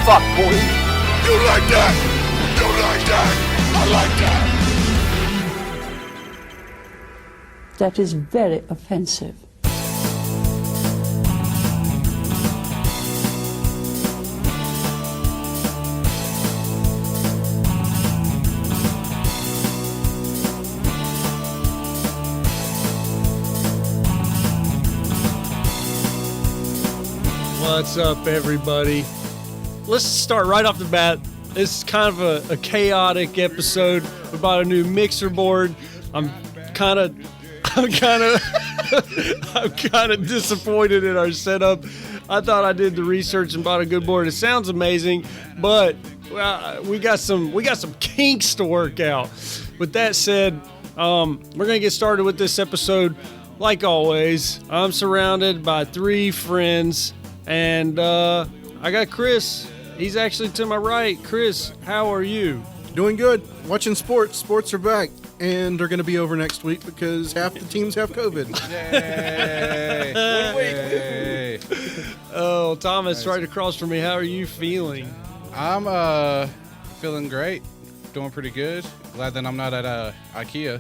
fuck, boy. You like that? You like that? I like that. That is very offensive. What's up, everybody? Let's start right off the bat. This is kind of a chaotic episode. We bought a new mixer board. I'm kind of disappointed in our setup. I thought I did the research and bought a good board. It sounds amazing, but we got some kinks to work out. With that said, we're gonna get started with this episode. Like always, I'm surrounded by three friends, and I got Chris. He's actually to my right. Chris, how are you? Doing good. Watching sports. Sports are back, and they're going to be over next week because half the teams have COVID. Yay! 1 week. Oh, Thomas, right across from me. How are you feeling? I'm feeling great. Doing pretty good. Glad that I'm not at IKEA.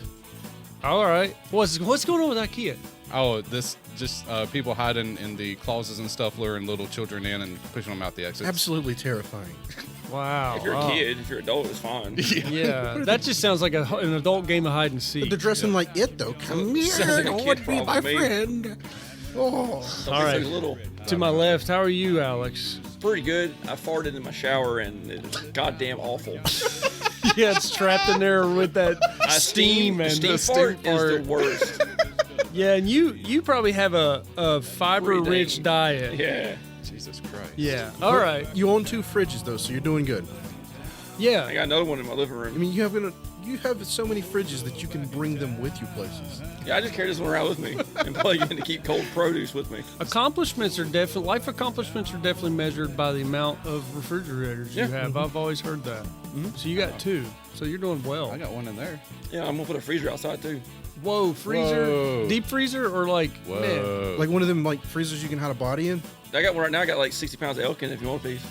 All right. What's going on with IKEA? Oh, this just people hiding in the closets and stuff, luring little children in and pushing them out the exits. Absolutely terrifying. Wow. If you're a kid, if you're an adult, it's fine. Yeah, that just sounds like an adult game of hide and seek. But they're dressing like it, though. Come here. Sounds like a I kid want to be my problem, mate. friend. Oh. All right. Little. To my left, how are you, Alex? Pretty good. I farted in my shower and it was goddamn awful. Yeah, it's trapped in there with that steam and steam the fart steam fart. is the worst. Yeah, and you probably have a fiber-rich diet. Yeah. Jesus Christ. Yeah. All right. You own 2 fridges, though, so you're doing good. I Yeah. got another one in my living I room. mean, you have so many fridges that you can bring them with you places. Yeah, I just carry this one around with me and plug in to keep cold produce with me. Life accomplishments are definitely measured by the amount of refrigerators you have. I've always heard that. So you got 2. So you're doing well. I got one in there. Yeah, I'm gonna put a freezer outside too. Whoa, freezer? Whoa. Deep freezer or like, Whoa. man. Like one of them like freezers you can hide a body in. I got one right now. I got like 60 pounds of elk in it if you want a piece.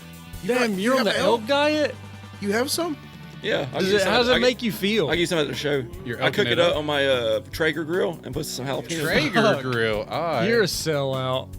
Damn, you're on have the elk? elk diet? You have some? Yeah. How does it make you feel? I give you some at the show. You're I cook elking it it up up? on my Traeger grill and put some jalapenos. Traeger Fuck. grill. All right. You're a sellout.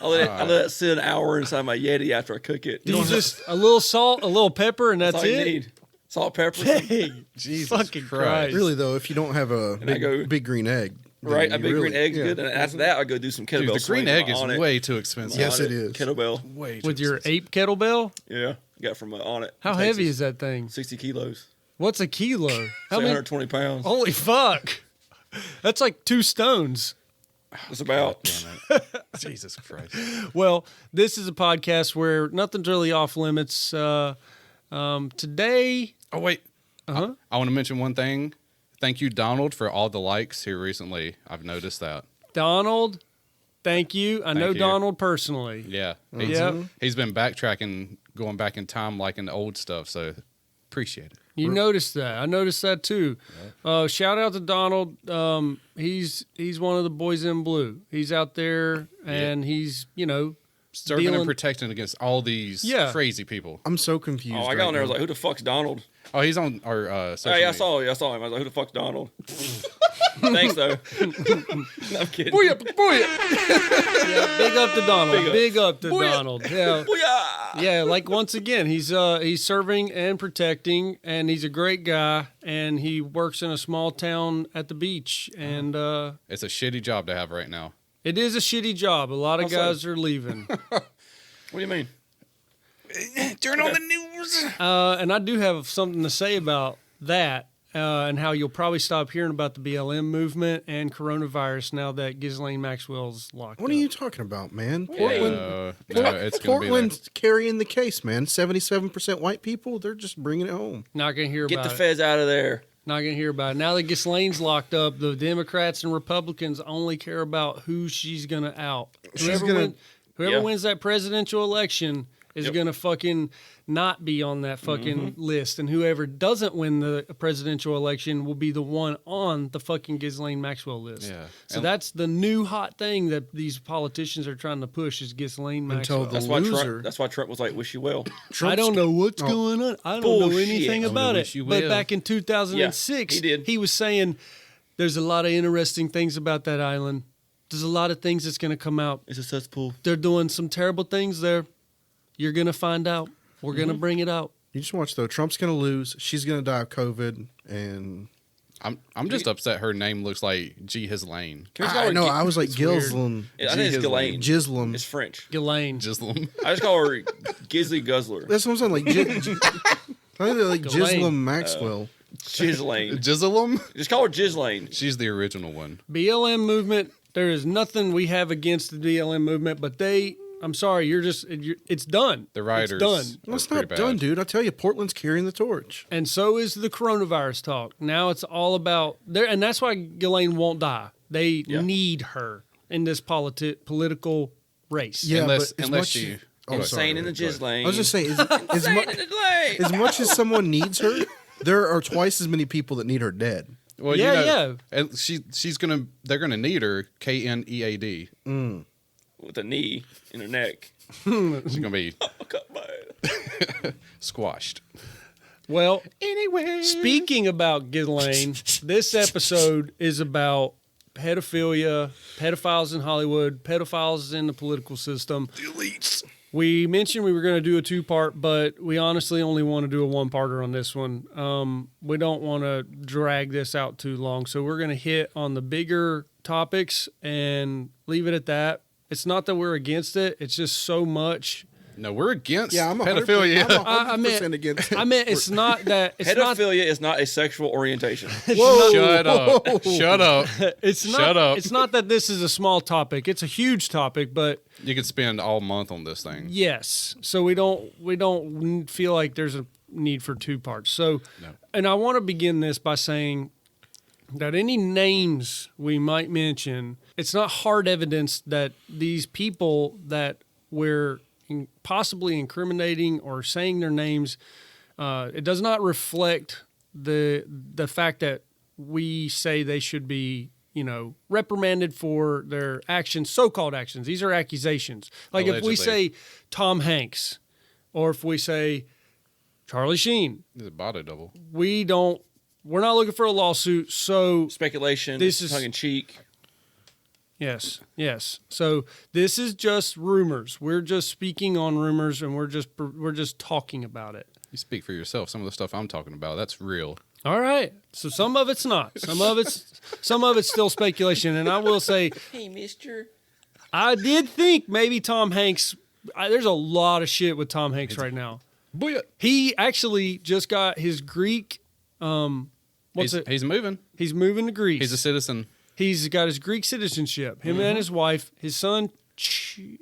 I let it sit an hour inside my Yeti after I cook it. Do you just a little salt, a little pepper, and that's all you it? need. Salt, pepper, Hey, Jesus fucking Christ. Christ. Really, though, if you don't have a I go- big green egg. then right? A you big really- green egg's yeah. good, and after that, I go do some kettlebell. Dude, the green swings egg is on it. way too expensive. Yes, On it is. Kettlebell. Way too With your expensive. ape kettlebell? Yeah, got from on it. How Texas. heavy is that thing? 60 kilos. What's a kilo? How many? 120 pounds. Holy fuck. That's like 2 stones. It's about. Jesus Christ. Well, this is a podcast where nothing's really off limits. Today, Oh, wait. Uh-huh. I want to mention one thing. Thank you, Donald, for all the likes here recently. I've noticed that. Donald, thank you. I know you. Donald personally. Yeah. Yep. He's been backtracking, going back in time, liking the old stuff, so appreciate it. You noticed that. I noticed that too. Shout out to Donald. He's one of the boys in blue. He's out there and he's, Serving dealing- and protecting against all these Yeah. crazy people. I'm so confused. Oh, I right got on there. I now. was like, who the fuck's Donald? Oh, he's on our social Hey, I media. saw him. I was like, who the fuck's Donald? Thanks, though. No, I'm kidding. Yeah, big up to Donald. Big up to Booyah. Donald. Yeah. Booyah! Yeah, like once again, he's serving and protecting, and he's a great guy, and he works in a small town at the beach, and It's a shitty job to have right now. it is a shitty job. A lot of Also- guys are leaving, What do you mean? Turn on the news. and I do have something to say about that. And how you'll probably stop hearing about the BLM movement and coronavirus now that Ghislaine Maxwell's locked What up. are you talking about, man? No, Portland, it's going to be Portland's carrying the case, man. 77% white people, they're just bringing it home. Not going to hear Get about the it. feds out of there. Not going to hear about it. Now that Ghislaine's locked up, the Democrats and Republicans only care about who she's going to out. Whoever Yeah. wins that presidential election is Yep. going to fucking not be on that fucking list, and whoever doesn't win the presidential election will be the one on the fucking Ghislaine Maxwell list. Yeah. So that's the new hot thing that these politicians are trying to push is Ghislaine Maxwell. Until That's the why loser. Trump was like, "Wish you well." I don't know what's going on. I don't know Bullshit. anything about wish it. you But will. back in 2006, Yeah, he did. he was saying there's a lot of interesting things about that island. There's a lot of things that's going to come out. It's a cesspool. They're doing some terrible things there. You're going to find out. We're going to bring it out. You just watch though. Trump's gonna lose. She's gonna die of COVID, and I'm just upset her name looks like G. Hislane. I know. I was like Gilslam, I think it's Ghislaine. Gislam. It's French. Ghislaine. Gislam. I just call her Gizly Guzzler. That's what I'm saying. Like, I think they're like Ghislaine. Gislam Maxwell. Ghislaine. Gislem? Just call her Ghislaine. She's the original one. BLM movement, there is nothing we have against the BLM movement, but I'm sorry, it's done. The rioters. It's done. Well, it's are not pretty done, bad. dude. I tell you, Portland's carrying the torch. And so is the coronavirus talk. Now it's all about there, and that's why Ghislaine won't die. They need her in this political race. Yeah, Unless but as unless much, she. Oh, Insane sorry. in the Ghislaine. I was just saying, as Ghislaine. much as someone needs her, there are twice as many people that need her dead. Well, Yeah. And they're gonna need her. KNEAD. With a knee in her neck. She's gonna be Cut by it. squashed. Well, Anyway, speaking about Ghislaine, this episode is about pedophilia, pedophiles in Hollywood, pedophiles in the political system. The elites. We mentioned we were going to do a 2-part, but we honestly only want to do a 1-parter on this one. We don't want to drag this out too long, so we're going to hit on the bigger topics and leave it at that. It's not that we're against it; it's just so much. no, we're against Yeah, I'm pedophilia. I'm 100% against it. I mean, it's not that it's not. Pedophilia is not a sexual orientation. Shut up! Shut up! It's not. Shut up. It's not that this is a small topic. It's a huge topic, but You could spend all month on this thing. yes. So we don't feel like there's a need for 2 parts. So, and I want to begin this by saying that any names we might mention, it's not hard evidence that these people that we're possibly incriminating or saying their names, it does not reflect the fact that we say they should be, reprimanded for their actions, so-called actions. These are accusations. Like if we Allegedly. say Tom Hanks, or if we say Charlie Sheen, It's a body double. we're not looking for a lawsuit. So Speculation. This is- tongue in cheek. yes. So this is just rumors. We're just speaking on rumors, and we're just talking about it. You speak for yourself. Some of the stuff I'm talking about, that's real. All right. So some of it's not. Some of it's still speculation. And I will say, Hey, mister. I did think maybe Tom Hanks. There's a lot of shit with Tom Hanks right now. Booyah. He actually just got his Greek. He's moving. He's moving to Greece. He's a citizen. He's got his Greek citizenship. Him and his wife, his son, Chet.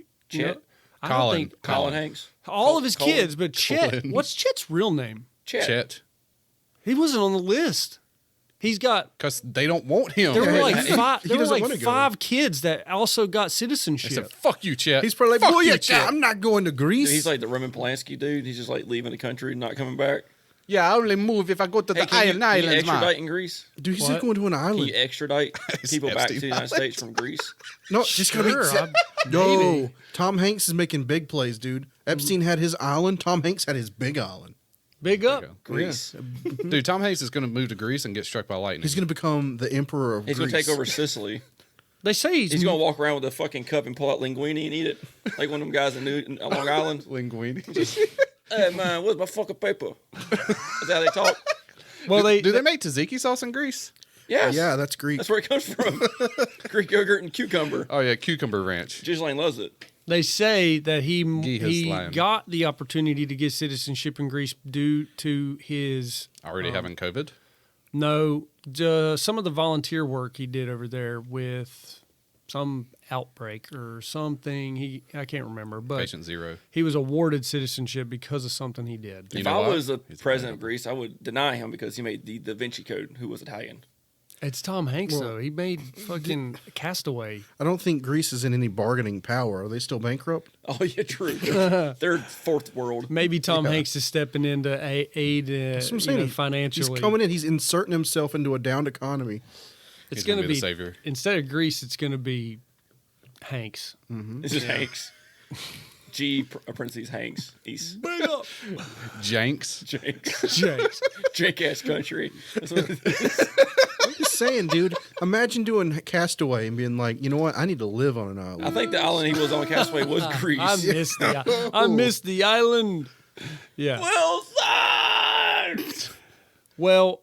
I don't Colin. think Colin Hanks. all of his Colin. kids, but Chet. Colin. What's Chet's real name? Chet. He wasn't on the list. He's got. Because they don't want him. There were Yeah, like he- five. he There were doesn't like wanna go. 5 kids that also got I citizenship. said, fuck you, Chet. He's probably like, fuck "Boy, you, yeah, Chet. I'm not going to Greece." He's like the Roman Polanski dude. He's just like leaving the country and not coming back. Yeah, I only move if I go to Hey, can you extradite in Greece? Dude, he's What? just going to an Can island. you extradite people back to Epstein the United States from Greece? No, just gonna Sure, be. No, Tom Hanks is making big plays, dude. Epstein had his island. Tom Hanks had his big island. Big up. Greece. Dude, Tom Hanks is going to move to Greece and get struck by lightning. He's gonna become the emperor of He's Greece. going to take over Sicily. They say He's going to walk around with a fucking cup and pull out linguine and eat it. Like one of them guys in Long Island. Linguine. Hey, man, where's my fucking paper? Is that how they talk? Well, Do they make tzatziki sauce in Greece? Yes. Yeah, that's Greek. That's where it comes from. Greek yogurt and cucumber. Oh, yeah, Cucumber Ranch. Ghislaine loves it. They say that he Ghislaine. got the opportunity to get citizenship in Greece due to his Already having COVID? some of the volunteer work he did over there with some outbreak or something. I can't remember, but Patient zero. he was awarded citizenship because of something he did. You If know I what? was the He's president of Greece, I would deny him because he made the Da Vinci Code, who was Italian. It's Tom Hanks, though. He made fucking Castaway. I don't think Greece is in any bargaining power. Are they still bankrupt? Oh yeah, true. They're fourth world. Maybe Tom Hanks is stepping into aid That's what I'm saying. financially. He's coming in. He's inserting himself into a downed economy. It's He's going gonna to be be, the savior. instead of Greece, it's going to be Hanks. This is Hanks. Parentheses Hanks. East. Big up. Janks. Janks. James. Jank ass country. That's what it is. I'm just saying, dude. Imagine doing Castaway and being like, you know what? I need to live on an island. I think the island he was on Castaway was Greece. I missed the island. Yeah. Wilson! Well,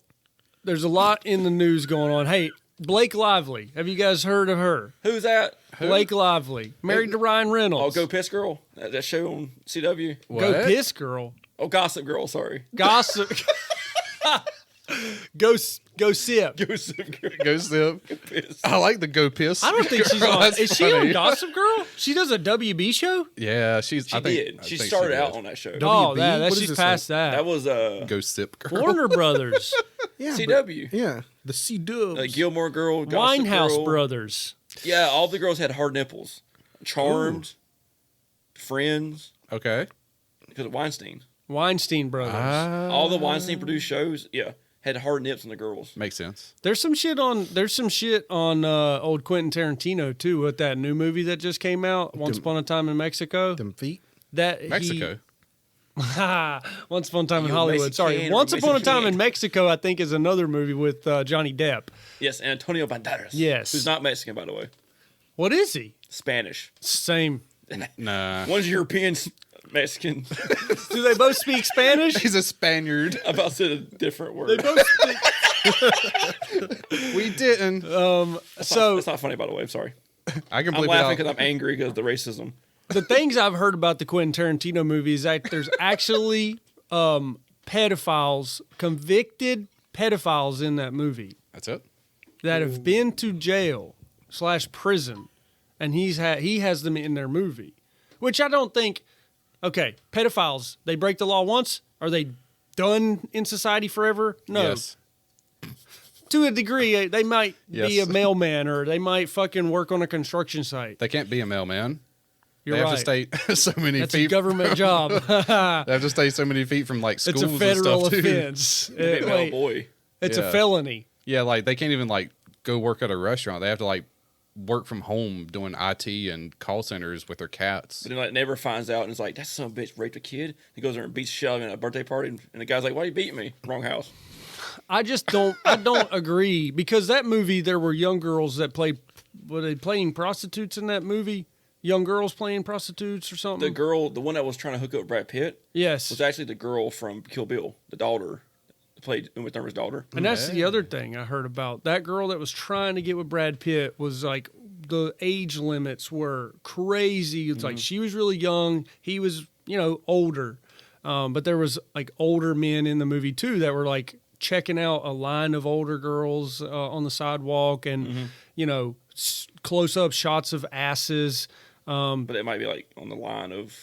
there's a lot in the news going on. Hey, Blake Lively. Have you guys heard of her? Who's that? Blake Lively. Married to Ryan Oh, Reynolds. Go Piss Girl. That show on CW. Go Piss Girl. Oh, Gossip Girl. Sorry. Gossip. Go sip. Gossip Girl. Go sip. Piss. I like the go piss. I don't think she's girl. on. That's Is she on funny. Gossip Girl? She does a WB show? Yeah, she's. She I think, did. I She think started out did. on that show. Oh, WB? that What is she's this past that. That was Go sip girl. Warner Brothers. Yeah, CW. yeah, the C Dubs. Gilmore Girl. Gossip Winehouse Girl. Brothers. Yeah, all the girls had hard nipples. Charmed. Friends. Okay. Because of Weinstein. Weinstein Brothers. All the Weinstein produced shows, had hard nips on the girls. Makes sense. There's some shit on old Quentin Tarantino too with that new movie that just came out, Once Upon a Time in Mexico. Them feet. That Mexico. Once Upon a Time in You Hollywood. Mexican Sorry, or Once Upon a Time Mexican? in Mexico. I think is another movie with Johnny Depp. Yes, and Antonio Banderas. Yes. Who's not Mexican, by the way. What is he? Spanish. Same. Nah. One's European, Mexican. Do they both speak Spanish? He's a Spaniard. I about said a different word. They both speak. We didn't. So That's not funny, by the way. I'm sorry. I can I'm believe laughing it. because I'm angry because of the racism. the things I've heard about the Quentin Tarantino movie is that there's actually pedophiles, convicted pedophiles in that movie That's it. that have been to jail / prison, and he has them in their movie, which I don't think. Okay, pedophiles, they break the law once. Are they done in society forever? No. Yes. To a degree, they might be Yes. a mailman or they might fucking work on a construction site. They can't be a mailman. You're They right. have to stay so many That's feet. a government job. They have to stay so many feet from like schools It's a federal and stuff too. offense. Big Wait, boy. it's a Yeah. felony. Yeah, like they can't even like go work at a restaurant. They have to like work from home doing IT and call centers with their cats. But then like neighbor finds out and is like, "That son of a bitch raped a kid." He goes there and beats the shit out of him at a birthday party, and the guy's like, "Why you beating me?" Wrong house. I just don't. I don't agree because that movie there were young girls that played. Were they playing prostitutes in that movie? Young girls playing prostitutes or something. The girl, the one that was trying to hook up with Brad Pitt, Yes, was actually the girl from Kill Bill, the daughter, that played Uma Thurman's daughter. and that's the other thing I heard about that girl that was trying to get with Brad Pitt was like the age limits were crazy. It's like she was really young, he was older, but there was like older men in the movie too that were like checking out a line of older girls on the sidewalk and close up shots of asses. But it might be like on the line of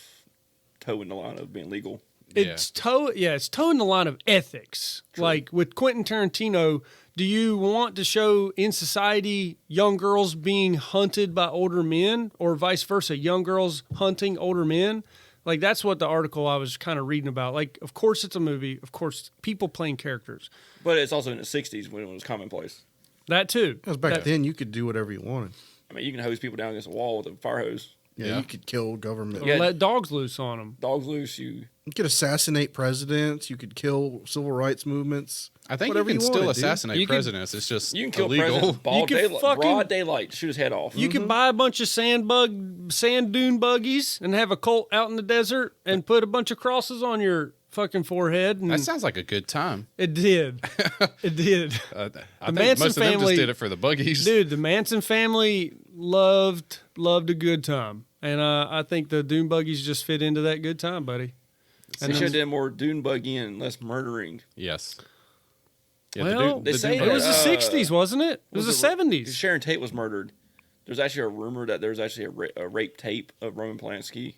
towing the line of being legal. It's towing the line of ethics. True. Like with Quentin Tarantino, do you want to show in society young girls being hunted by older men or vice versa, young girls hunting older men? Like that's what the article I was kind of reading about. Like, of course it's a movie, of course people playing characters. But it's also in the 60s when it was commonplace. That too. Because back That- then, you could do whatever you wanted. I mean, you can hose people down against a wall with a fire hose. Yeah, you could kill government. Yeah. Let dogs loose on them. Dogs loose, you. You could assassinate presidents. You could kill civil rights movements. I think Whatever you can you still wanted, dude. assassinate You can- presidents. It's just You can kill illegal. presidents You broad can daylight, fucking- broad daylight. Shoot his head off. You could buy a bunch of sand dune buggies and have a cult out in the desert and put a bunch of crosses on your fucking forehead. And That sounds like a good time. it did. It did. I think Manson most of them family- just did it for the buggies. Dude, the Manson family loved a good time. And I think the dune buggies just fit into that good time, buddy. They should have done more dune buggy and less murdering. Yes. Yeah, Well, They say it was the that, 60s, wasn't it? It was the 70s. Sharon Tate was murdered. There's actually a rumor that there's actually a rape tape of Roman Polanski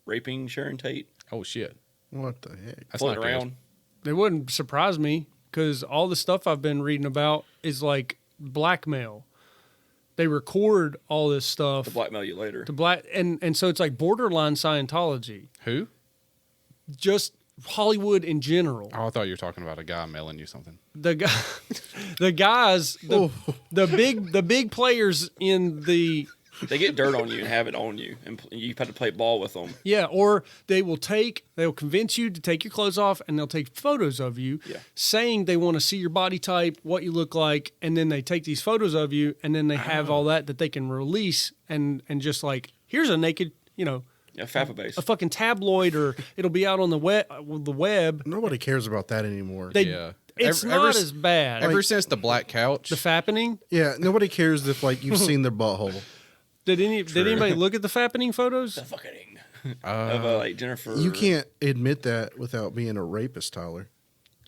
raping Sharon Tate. Oh shit. What the heck? That's floating not good. around. It wouldn't surprise me because all the stuff I've been reading about is like blackmail. They record all this stuff To blackmail you later. and so it's like borderline Scientology. Who? Just Hollywood in general. Oh, I thought you were talking about a guy mailing you something. The guy, the big players in the. They get dirt on you and have it on you, and you have to play ball with them. Yeah, or they'll convince you to take your clothes off, and they'll take photos of you, saying they want to see your body type, what you look like, and then they take these photos of you, and then they have all that they can release, and just like, here's a naked, FAPA base. a fucking tabloid, or it'll be out on the web. Nobody cares about that anymore. It's not as bad. Ever since the Black Couch, The fappening. Yeah, nobody cares if like you've seen their butthole. Did anybody look at the fappening photos? The fucking of like Jennifer. You can't admit that without being a rapist, Tyler.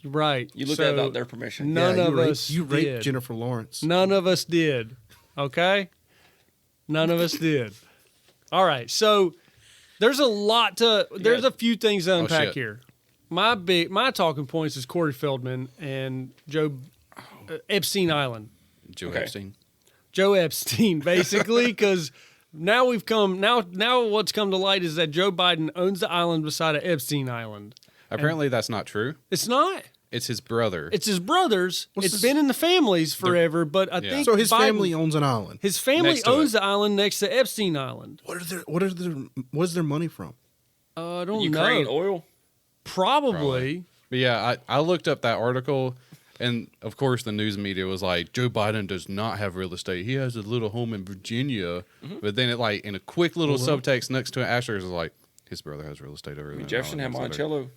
Right. You looked at it without their permission. None Yeah, of us you raped did. Jennifer Lawrence. None of us did. Okay? None of us did. All right. So there's a few things to unpack shit. here. My talking points is Corey Feldman and Epstein Island. Joe Okay. Epstein. Joe Epstein, basically, because now what's come to light is that Joe Biden owns the island beside of Epstein Island. Apparently, that's not true. It's not. It's his brother. It's his brother's. It's been in the families forever, but I think So his Biden- family owns an island. His family Next to owns it. the island next to Epstein Island. What's their money from? I don't Ukraine know. oil. Probably. But yeah, I looked up that article, and of course the news media was like, Joe Biden does not have real estate. He has a little home in Virginia. But then it like in a quick little subtext next to an asterisk is like, his brother has real estate over there. Jefferson had Monticello.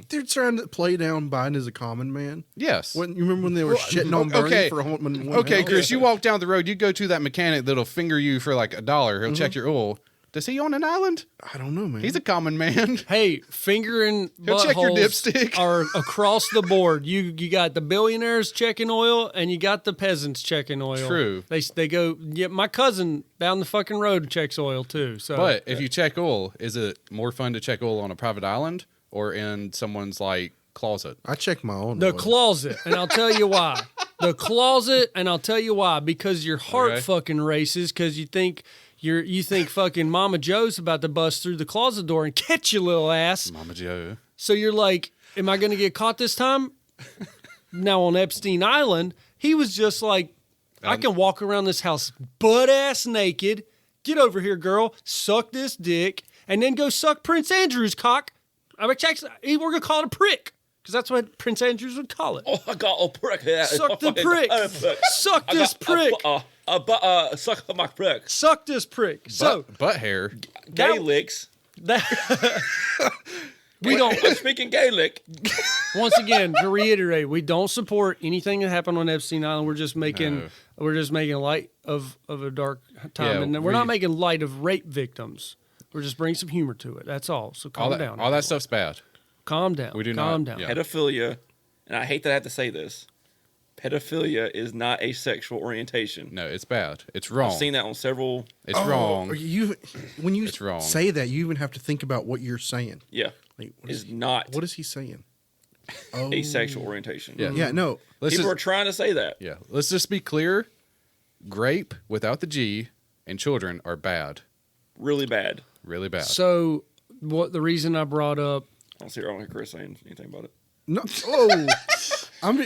They're trying to play down Biden as a common man. Yes. You remember when they were shitting on Bernie okay. for one Okay, house? Chris, you walk down the road, you go to that mechanic that'll finger you for like $1. He'll check your oil. Does he own an island? I don't know, man. He's a common man. Hey, finger and Go check your buttholes dipstick. are across the board. You got the billionaires checking oil, and you got the peasants checking oil. True. They go. Yeah, my cousin down the fucking road checks oil too. So, But if you check oil, is it more fun to check oil on a private island or in someone's like closet? I check my own. the oil. closet, and I'll tell you why. The closet, and I'll tell you why. Because your heart Okay. fucking races because you think fucking Mama Joe's about to bust through the closet door and catch you, little ass. Mama Joe. So you're like, am I going to get caught this time? Now on Epstein Island, he was just like, I can walk around this house butt ass naked. Get over here, girl. Suck this dick, and then go suck Prince Andrew's cock. I mean, we're gonna call it a prick because that's what Prince Andrews would call it. Oh, I got a prick here. Suck the prick. Suck this prick. Suck my prick. Suck this prick. So Butt hair. Gay That- licks. that we don't. I'm speaking Gaelic. Once again, to reiterate, we don't support anything that happened on Epstein Island. We're just making light of a dark time, Yeah, and we're not making light of rape victims. We're just bringing some humor to it. That's all. So calm down. All that stuff's bad. Calm down. We do calm not- down. yeah. Pedophilia, and I hate that I have to say this, pedophilia is not a sexual orientation. No, it's bad. It's wrong. I've seen that on several. It's Oh, wrong. When you It's wrong. say that, you even have to think about what you're saying. Yeah, Like, what is is not what is he saying? a sexual orientation. Yeah. Yeah, no. Let's People just, are trying to say that. yeah. Let's just be clear. Grape without the G and children are bad. Really bad. Really bad. So, what the reason I brought up? I don't see wrong with Chris saying anything about it. No. Oh.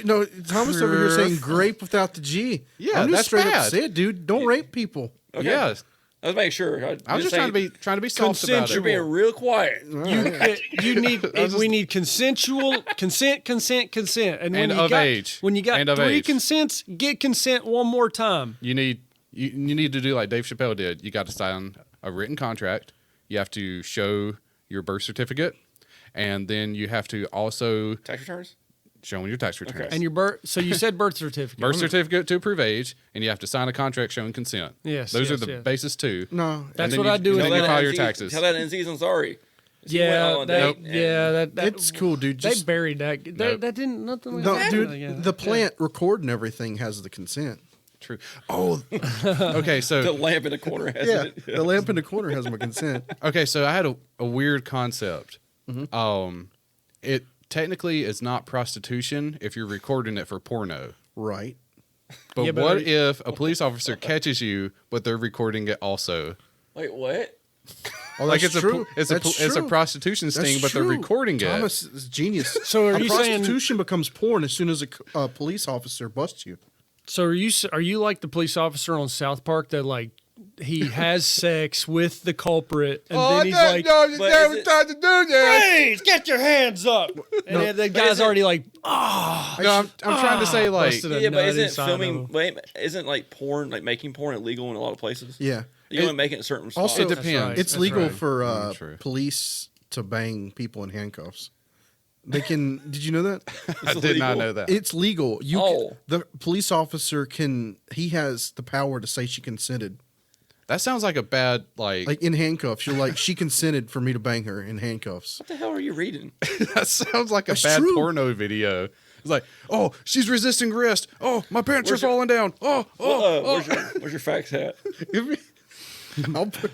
No, Thomas over here saying grape without the G. Yeah, I'm just that's straight up bad. say it, dude. Don't rape people. Okay. Yeah. I was making sure. I was just trying to be soft about You're it. being real quiet. You need. We need consensual consent. And when And you of got, age. when you got And of 3 age. consents, get consent one more time. You need to do like Dave Chappelle did. You got to sign a written contract. You have to show your birth certificate, and then you have to also Tax returns? show your tax returns. Okay. And your birth. So you said birth certificate. Birth certificate to prove age, and you have to sign a contract showing consent. Yes, those are yes, the yes. basis too. No. That's then what you- I do. and in then you the- file your NZ taxes. Tell that NZ's I'm sorry. Yeah, went on a date and- that It's cool, dude. They Just buried that. Nope. That didn't nothing. Like no, that. dude. Yeah. The plant recording everything has the consent. True. Oh, okay. The So lamp in the corner has Yeah, it. the lamp in the corner has my consent. okay, so I had a weird concept. Mm-hmm. It technically it's not prostitution if you're recording it for porno. Right. But Yeah, but what are you- if a police officer catches you, but they're recording it also? Wait, what? Oh, Like that's it's true. it's a That's it's a true. prostitution That's sting, but they're true. recording it. Thomas is genius. So are you saying? Prostitution becomes porn as soon as a police officer busts you. So are you like the police officer on South Park that like he has sex with the culprit and then he's like, But is it- to do that. "Please get your hands up," and then the guy's already like, No, I'm trying to say like busted a Yeah, but nut isn't inside filming? of him. Wait, isn't like porn, like making porn, illegal in a lot of places? Yeah. You only make it in certain spots. Also, it depends. right. It's That's legal right. for True. police to bang people in handcuffs. They can. Did you know that? I did not know that. It's legal. Oh. The police officer can. He has the power to say she consented. That sounds like a bad Like in handcuffs, you're like, she consented for me to bang her in handcuffs. What the hell are you reading? that sounds like a That's bad true. porno video. It's like, oh, she's resisting arrest. Oh, my pants Where's are your- falling down. Where's your fax hat?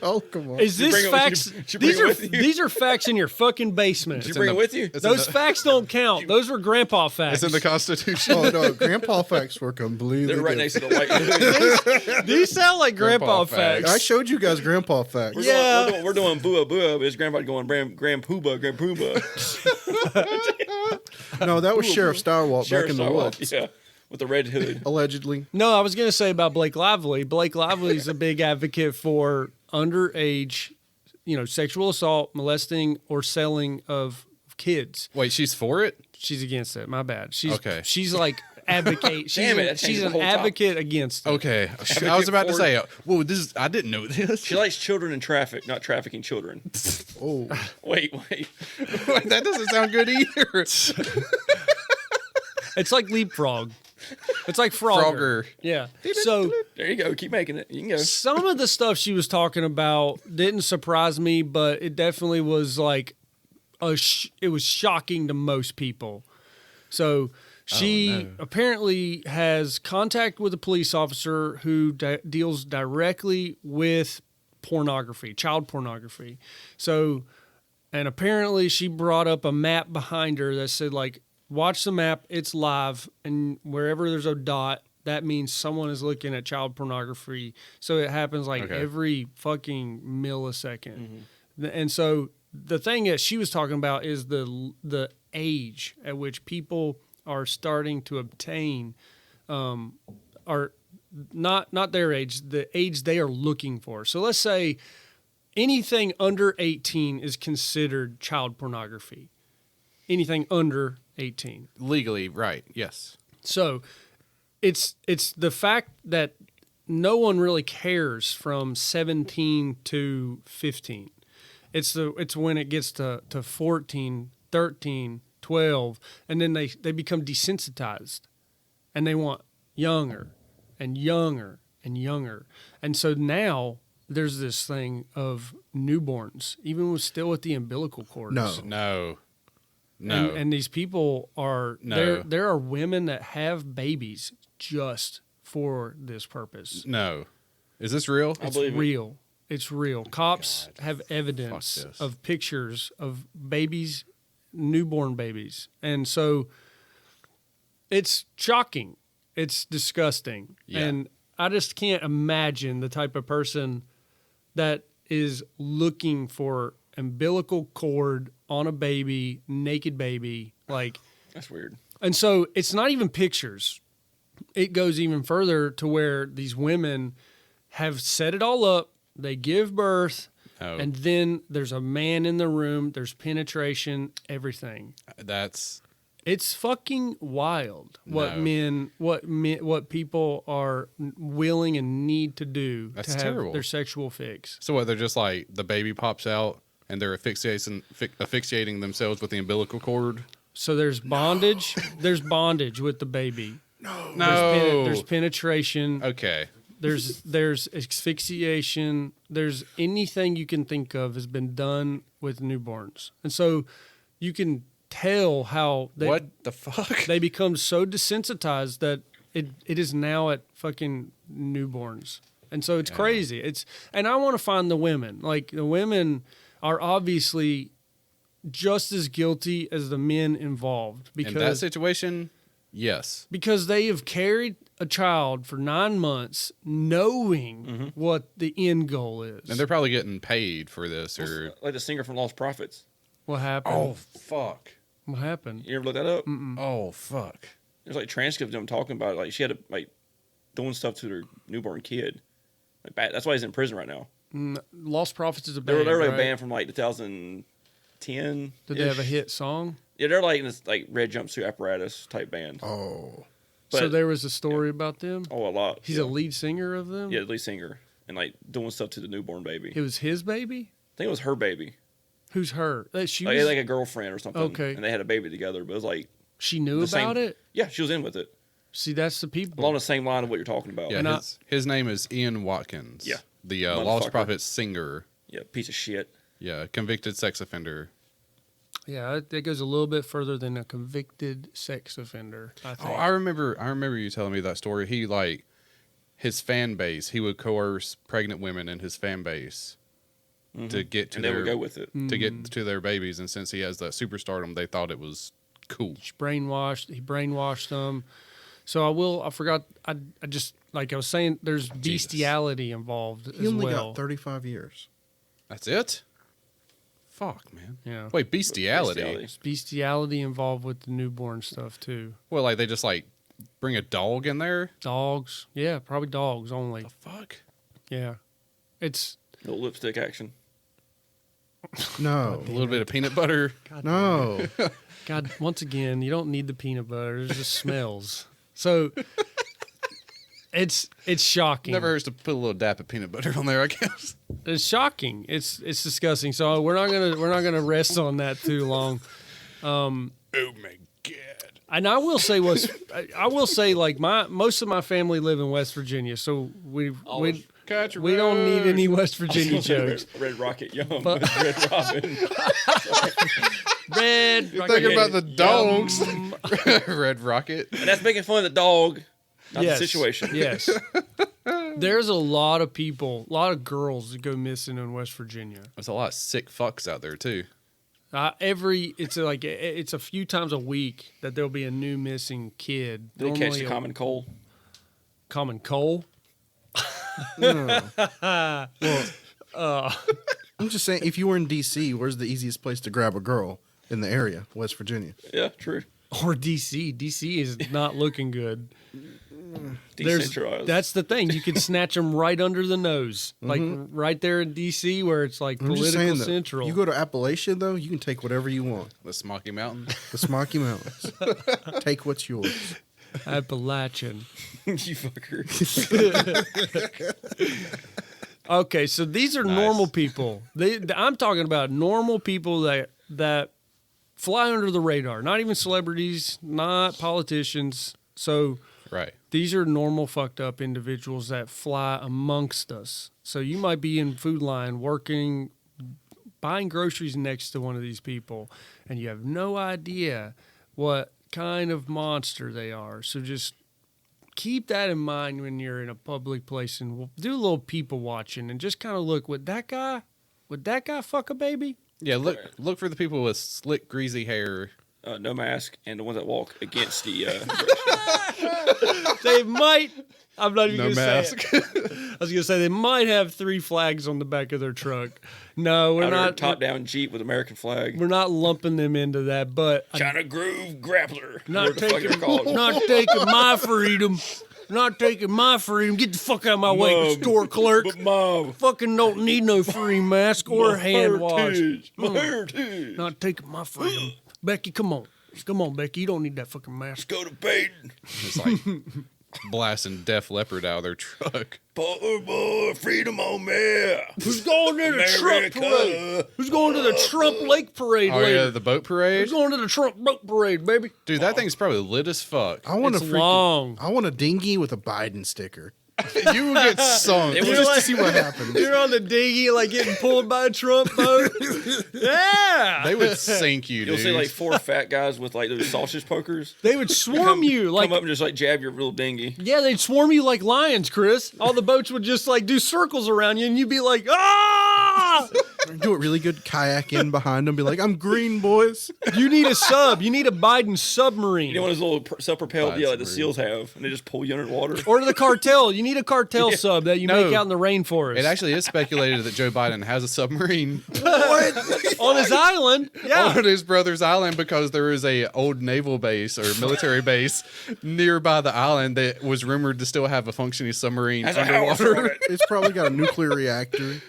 Oh, come on. Is this bring it- facts? did you bring These it are with you? these are facts in your fucking basement. Did you bring it with you? Those facts don't count. Those were grandpa facts. It's in the Constitution. Oh no, Grandpa facts were completely. They're right different. next to the white. These sound like grandpa, Grandpa facts. facts. I showed you guys Grandpa facts. We're doing boo boo. His grandpa going Grand Poobah, Grand Poobah. No, that was Sheriff Starwalk back Sheriff in the Starwalk, woods. yeah, with the red hood. Allegedly. No, I was going to say about Blake Lively. Blake Lively is a big advocate for underage, sexual assault, molesting, or selling of kids. Wait, she's for it? She's against it. My bad. She's Okay. She's like advocate. Damn it, that She's changed the an whole topic. advocate against it. Okay. I was about to for say, whoa, I didn't know this. She likes children in traffic, not trafficking children. Oh, Wait. Wait, that doesn't sound good either. It's like leapfrog. It's like Frogger. Frogger. Yeah. So There you go. Keep making it. You can go. some of the stuff she was talking about didn't surprise me, but it definitely was like it was shocking to most people. So she apparently has contact with a police officer who deals directly with pornography, child pornography. So, and apparently she brought up a map behind her that said like, watch the map, it's live, and wherever there's a dot, that means someone is looking at child pornography. So it happens like every fucking millisecond. And so the thing that she was talking about is the age at which people are starting to obtain are not their age, the age they are looking for. So let's say anything under 18 is considered child pornography. Anything under 18. Legally, right. Yes. So it's the fact that no one really cares from 17 to 15. It's when it gets to 14, 13, 12, and then they become desensitized and they want younger and younger and younger. And so now there's this thing of newborns, even still with the umbilical cords. No. And these people are No. there are women that have babies just for this purpose. No. Is this real? I It's believe it. real. It's real. Cops have evidence Fuck this. of pictures of babies, newborn babies. And so it's shocking. It's disgusting. Yeah. And I just can't imagine the type of person that is looking for umbilical cord on a baby, naked baby, like. That's weird. And so it's not even pictures. It goes even further to where these women have set it all up. They give birth, No. and then there's a man in the room. There's penetration, everything. That's It's fucking wild what No. what people are willing and need to do That's to have terrible. their sexual fix. so what? They're just like the baby pops out and they're asphyxiating themselves with the umbilical cord. So there's bondage. There's bondage with the baby. No. There's penetration. Okay. There's asphyxiation. There's anything you can think of has been done with newborns, and so you can tell how What the fuck? they become so desensitized that it is now at fucking newborns, and so it's crazy. And I want to find the women. Like the women are obviously just as guilty as the men involved In that because situation, yes. they have carried a child for 9 months knowing what the end goal is. And they're probably getting paid for this or. Like the singer from Lost Prophets. What happened? Oh, fuck. What happened? You ever look that up? Oh, fuck. There's like transcripts of them talking about it. Like she had to, like doing stuff to their newborn kid. Like that's why he's in prison right now. Lost Prophets is a They band, were like right? a band from like 2010. Did they have a hit song? Yeah, they're like in this like red jumpsuit apparatus type band. Oh. So But- there was a story about them? Oh, a lot. He's a lead singer of them? Yeah, the lead singer. And like doing stuff to the newborn baby. It was his baby? I think it was her baby. Who's her? She Like, was, like a girlfriend or something. Okay. And they had a baby together, but it was like she knew the about same- it? yeah, she was in with it. See, that's the people. Along the same line of what you're talking about. Yeah, And his name is Ian Watkins. Yeah. The Motherfucker. Lost Prophets singer. Yeah, piece of shit. Yeah, convicted sex offender. Yeah, that goes a little bit further than a convicted sex offender, I Oh, think. I remember you telling me that story. He like his fan base. He would coerce pregnant women in his fan base to get to And they their would go with it. to get to their babies. And since he has that superstardom, they thought it was cool. He brainwashed them. So I forgot, I just, like I was saying, there's bestiality involved He as only well. got 35 years. That's it. Fuck, man. Yeah. Wait, bestiality. Bestiality. Bestiality involved with the newborn stuff too. Well, like they just like bring a dog in there. Dogs. Yeah, probably dogs only. The fuck. Yeah. It's, Little lipstick action. No. A little bit of peanut butter. No. God, once again, you don't need the peanut butter. It just smells. So it's shocking. Never hurts to put a little dap of peanut butter on there, I guess. It's shocking. It's disgusting. So we're not gonna rest on that too long. Oh my god. And I will say like most of my family live in West Virginia, so we don't need any West Virginia jokes. Red Rocket Yum. But- Red Robin. Red. Thinking about the dogs. Red Rocket. And that's making fun of the dog, not Yes. the situation. Yes. There's a lot of people, a lot of girls that go missing in West Virginia. There's a lot of sick fucks out there too. It's a few times a week that there'll be a new missing kid. Did they catch Normally the a common cold? common coal. I'm just saying, if you were in D.C., where's the easiest place to grab a girl in the area? West Virginia. Yeah, true. Or DC. DC is not looking good. There's, Decentralized. that's the thing. You can snatch them right under the nose, like right there in DC, where it's like I'm just political saying that central. you go to Appalachia, though, you can take whatever you want. The Smoky Mountain. The Smoky Mountains. Take what's yours. Appalachian. you fucker. Okay, so these are normal people. I'm talking about normal people that fly under the radar. Not even celebrities, not politicians. So Right. these are normal fucked up individuals that fly amongst us. So you might be in food line working, buying groceries next to one of these people, and you have no idea what kind of monster they are. So just keep that in mind when you're in a public place, and we'll do a little people watching and just kind of look, would that guy fuck a baby? Yeah, look for the people with slick, greasy hair. No mask, and the ones that walk against the. They might. I'm not even No going to say it. I was going to say they might have 3 flags on the back of their truck. No, we're not. Top down Jeep with American flag. We're not lumping them into that, but China Groove Grappler. not Whatever the fuck they're called. not taking my freedom. Not taking my freedom. Get the fuck out of my way, Mom. store clerk. But Mom. Fucking don't need no free mask or hand wash. My heritage. Not taking my freedom. Becky, come on. Come on, Becky. You don't need that fucking mask. Go to Baden. It's like blasting Def Leppard out of their truck. Boy, freedom on me. Who's going to the Trump America. parade? Who's going to the Trump Lake parade Oh later? yeah, the boat parade. Who's going to the Trump boat parade, baby? Dude, that thing's probably lit as fuck. I want It's a freaking, long. I want a dinghy with a Biden sticker. You will get sunk. It was Just like- to see what happens. You're on the dinghy, like getting pulled by a Trump boat. Yeah. They would sink you, You'll dude. see like 4 fat guys with like those sausage pokers. They would swarm you like Come up and just like jab your little dinghy. yeah, they'd swarm you like lions, Chris. All the boats would just like do circles around you, and you'd be like, ah! Do it really good, kayak in behind them, be like, I'm green, boys. You need a sub. You need a Biden submarine. You know one of those little self-propelled, That's like the rude. seals have, and they just pull you underwater. Or the cartel. You need a cartel sub that you No. make out in the rainforest. It actually is speculated that Joe Biden has a submarine on his island. Yeah. on his brother's island because there is a old naval base or military base nearby the island that was rumored to still have a functioning submarine Has a house on underwater. it. It's probably got a nuclear reactor.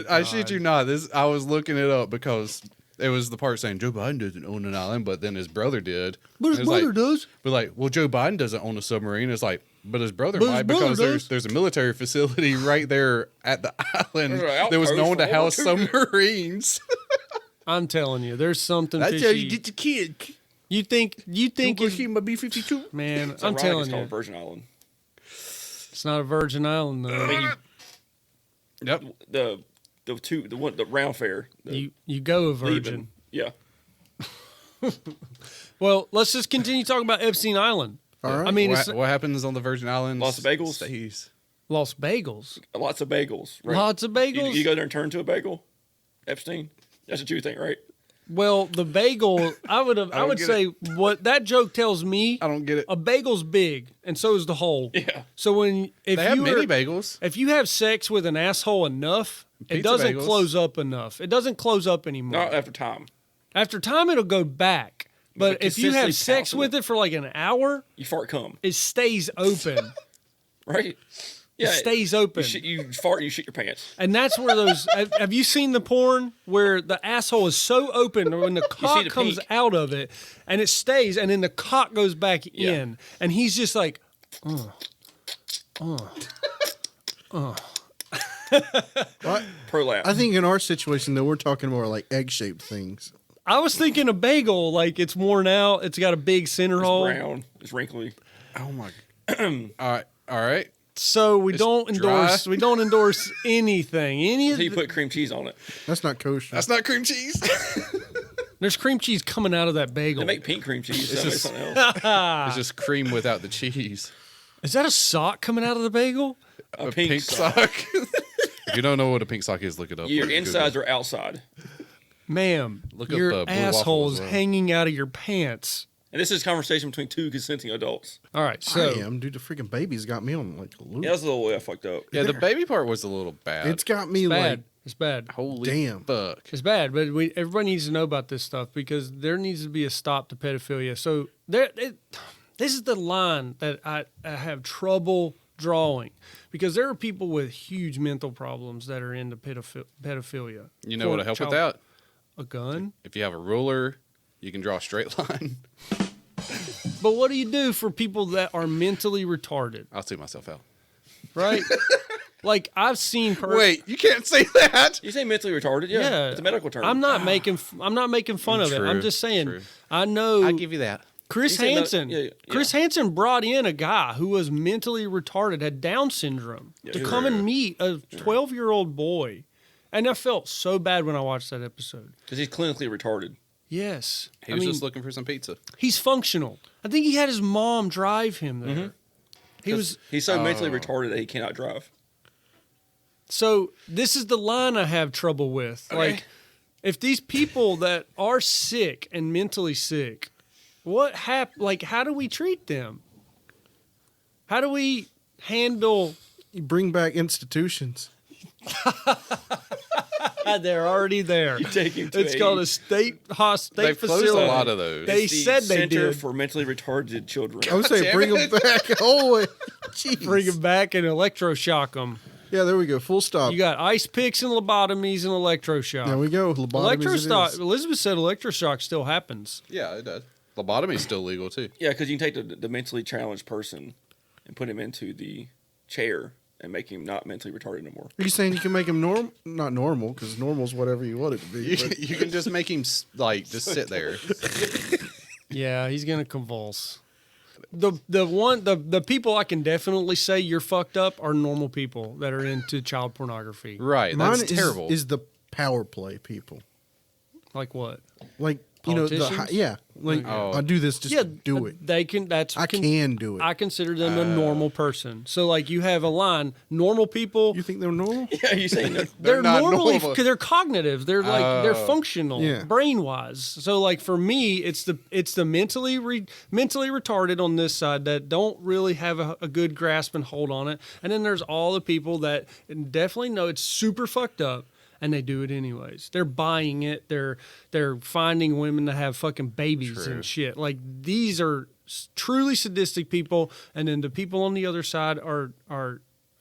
I shit you not. I was looking it up because it was the part saying Joe Biden doesn't own an island, but then his brother did. But his And it's brother like, does. We're like, well, Joe Biden doesn't own a submarine. It's like, but his brother But his might brother because does. there's a military facility right there at the island There's an that was outpost known to for house World War II. submarines. I'm telling you, there's something That's fishy. how you get your kid. You think see my B-52. man, It's I'm ironic telling it's called you. Virgin Island. It's not a Virgin Island though. Yep. The round fair. You go a Leaving. virgin. Yeah. Well, let's just continue talking about Epstein Island. All right. I mean, it's What happens on the Virgin Islands? Lots of bagels? Stays. Lost bagels. Lots of bagels. Right? Lots of bagels. You go there and turn to a bagel? Epstein? That's what you think, right? Well, the bagel, I would get say what that joke tells me. I don't get it. A bagel's big, and so is the hole. Yeah. So if They have you mini bagels. if you have sex with an asshole enough, it Pizza doesn't bagels. close up enough. It doesn't close up anymore. Not after time. After time, it'll go back. But if you have consistently sex pouncing with it for like an hour, You fart cum, it stays open. right? Yeah. It stays open. You fart, you shit your pants. And that's where those. Have you seen the porn where the asshole is so open when the cock the comes pink. out of it and it stays, and then the cock goes back in, and he's just like, Prolapse. I think in our situation, though, we're talking more like egg-shaped things. I was thinking a bagel, like it's worn out, it's got a big center it's hole. brown. It's wrinkly. Oh my. All right. So we It's don't endorse. dry. We don't endorse anything. Any of So you put cream cheese on it. That's not kosher. That's not cream cheese. there's cream cheese coming out of that bagel. They make pink cream cheese. That makes just- something else. It's just cream without the cheese. Is that a sock coming out of the bagel? A Pink sock. If you don't know what a pink sock is, look it up. Your Google. insides are outside. Ma'am, Look up, your Blue Waffle asshole as is well. hanging out of your pants. And this is a conversation between two consenting adults. All right, so I am, dude. The freaking baby's got me on like a loop. Yeah, that's a little way I fucked up. Yeah, the baby part was a little bad. It's got me bad. like, It's bad. Holy Damn. fuck. It's bad, but everybody needs to know about this stuff because there needs to be a stop to pedophilia. So this is the line that I have trouble drawing because there are people with huge mental problems that are into pedophilia. You know what'll help with that? A gun. If you have a ruler, you can draw a straight line. But what do you do for people that are mentally retarded, I'll see myself out. right? Like I've seen. Wait, you can't say that. You say mentally retarded? Yeah, Yeah, it's a medical term. I'm not making fun of it. I'm True, just saying. true. I know. you that. Chris You say Hansen. yeah. Chris Hansen brought in a guy who was mentally retarded, had Down syndrome, to True. come and meet a 12-year-old boy. And I felt so bad when I watched that episode. Because he's clinically retarded. Yes. He was just looking for some pizza. he's functional. I think he had his mom drive him there. Mm-hmm. He was He's so mentally retarded that he cannot drive. so this is the line I have trouble with. Okay. Like if these people that are sick and mentally sick, how do we treat them? How do we handle you bring back institutions. they're already there. You take him to It's called a state They've facility. closed a lot of those. They It's the said they Center did. for Mentally Retarded Children. I would say damn bring it. them back all the way. Jeez. Bring them back and electroshock them. Yeah, there we go. Full stop. You got ice picks and lobotomies and electroshock. There we go. Lobotomies it Electroshock. is. Elizabeth said electroshock still happens. Yeah, it does. Lobotomy's still legal too. Yeah, because you can take the mentally challenged person and put him into the chair and make him not mentally retarded no more. Are you saying you can make him normal? Not normal, because normal's whatever you want it to be. You, but- you can just make him just sit there. Yeah, he's gonna convulse. The people I can definitely say you're fucked up are normal people that are into child pornography. Right. Mine That's terrible. is the power play people. Like what? Like Politicians? I do this just to do it. They can. I can do it. I consider them a normal person. So like you have a line, normal people. You think they're normal? Yeah, you saying that? They're not normally normal. because they're cognitive. They're like they're functional, Yeah. brain wise. So like for me, it's the mentally retarded on this side that don't really have a good grasp and hold on it, and then there's all the people that definitely know it's super fucked up. And they do it anyways. They're buying it. They're finding women to have fucking babies and shit. Like these are truly sadistic people. And then the people on the other side are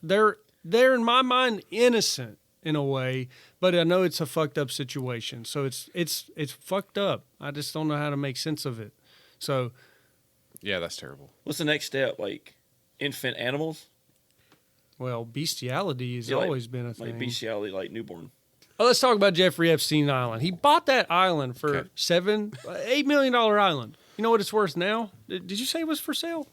they're in my mind innocent in a way, but I know it's a fucked up situation. So it's fucked up. I just don't know how to make sense of it. So Yeah, that's terrible. What's the next step? Like infant animals? well, bestiality has Yeah, like- always been a thing. Like bestiality, like newborn. Oh, let's talk about Jeffrey Epstein Island. He bought that island for Okay. $8 million island. You know what it's worth now? Did you say it was for sale?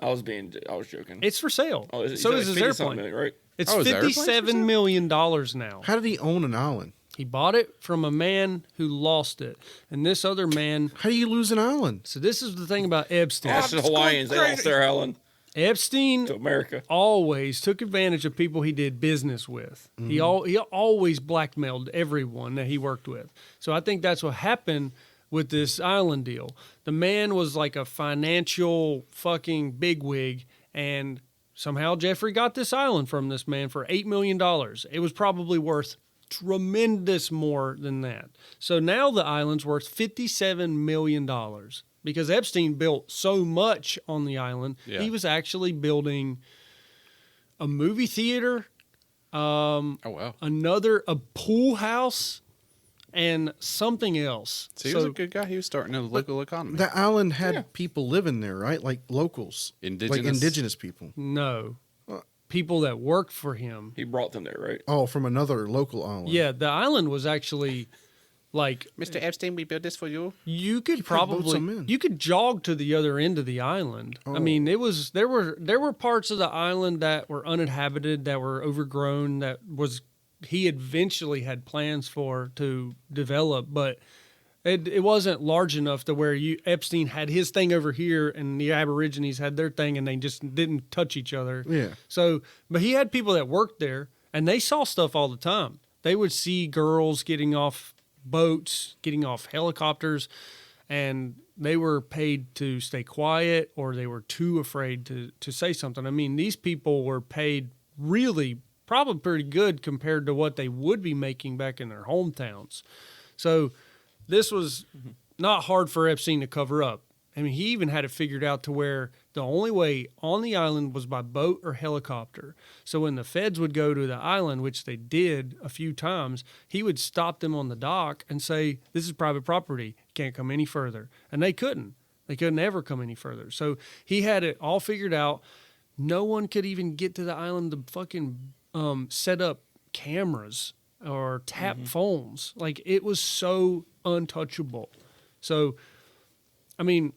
I was joking. It's for sale. Oh, So is his 50 something airplane. million, right? It's Oh, his airplane's for $57 sale? million now. How did he own an island? He bought it from a man who lost it. And this other man. How do you lose an island? So this is the thing about Epstein. That's the Hawaiians. They lost their island Epstein to America. always took advantage of people he did business with. He always blackmailed everyone that he worked with. So I think that's what happened with this island deal. The man was like a financial fucking bigwig, and somehow Jeffrey got this island from this man for $8 million. It was probably worth tremendous more than that. So now the island's worth $57 million. Because Epstein built so much on the island, Yeah. he was actually building a movie theater, Oh wow. a pool house, and something else. So he was a good guy. He was starting a local economy. The island had people living there, right? Like locals, Indigenous? like indigenous people. No, people that worked for him. He brought them there, right? Oh, from another local island. Yeah, the island was actually like Mr. Epstein, we built this for you. you could probably boat probably some in. you could jog to the other end of the island. I mean, there were parts of the island that were uninhabited, that were overgrown, he eventually had plans for to develop, but it wasn't large enough to where Epstein had his thing over here and the Aborigines had their thing and they just didn't touch each other. Yeah. So, but he had people that worked there and they saw stuff all the time. They would see girls getting off boats, getting off helicopters, and they were paid to stay quiet or they were too afraid to say something. I mean, these people were paid really probably pretty good compared to what they would be making back in their hometowns. So this was not hard for Epstein to cover up. I mean, he even had it figured out to where the only way on the island was by boat or helicopter. So when the feds would go to the island, which they did a few times, he would stop them on the dock and say, "This is private property. You can't come any further." And they couldn't. They couldn't ever come any further. So he had it all figured out. No one could even get to the island to fucking set up cameras or tap phones. Like, it was so untouchable. So, I mean,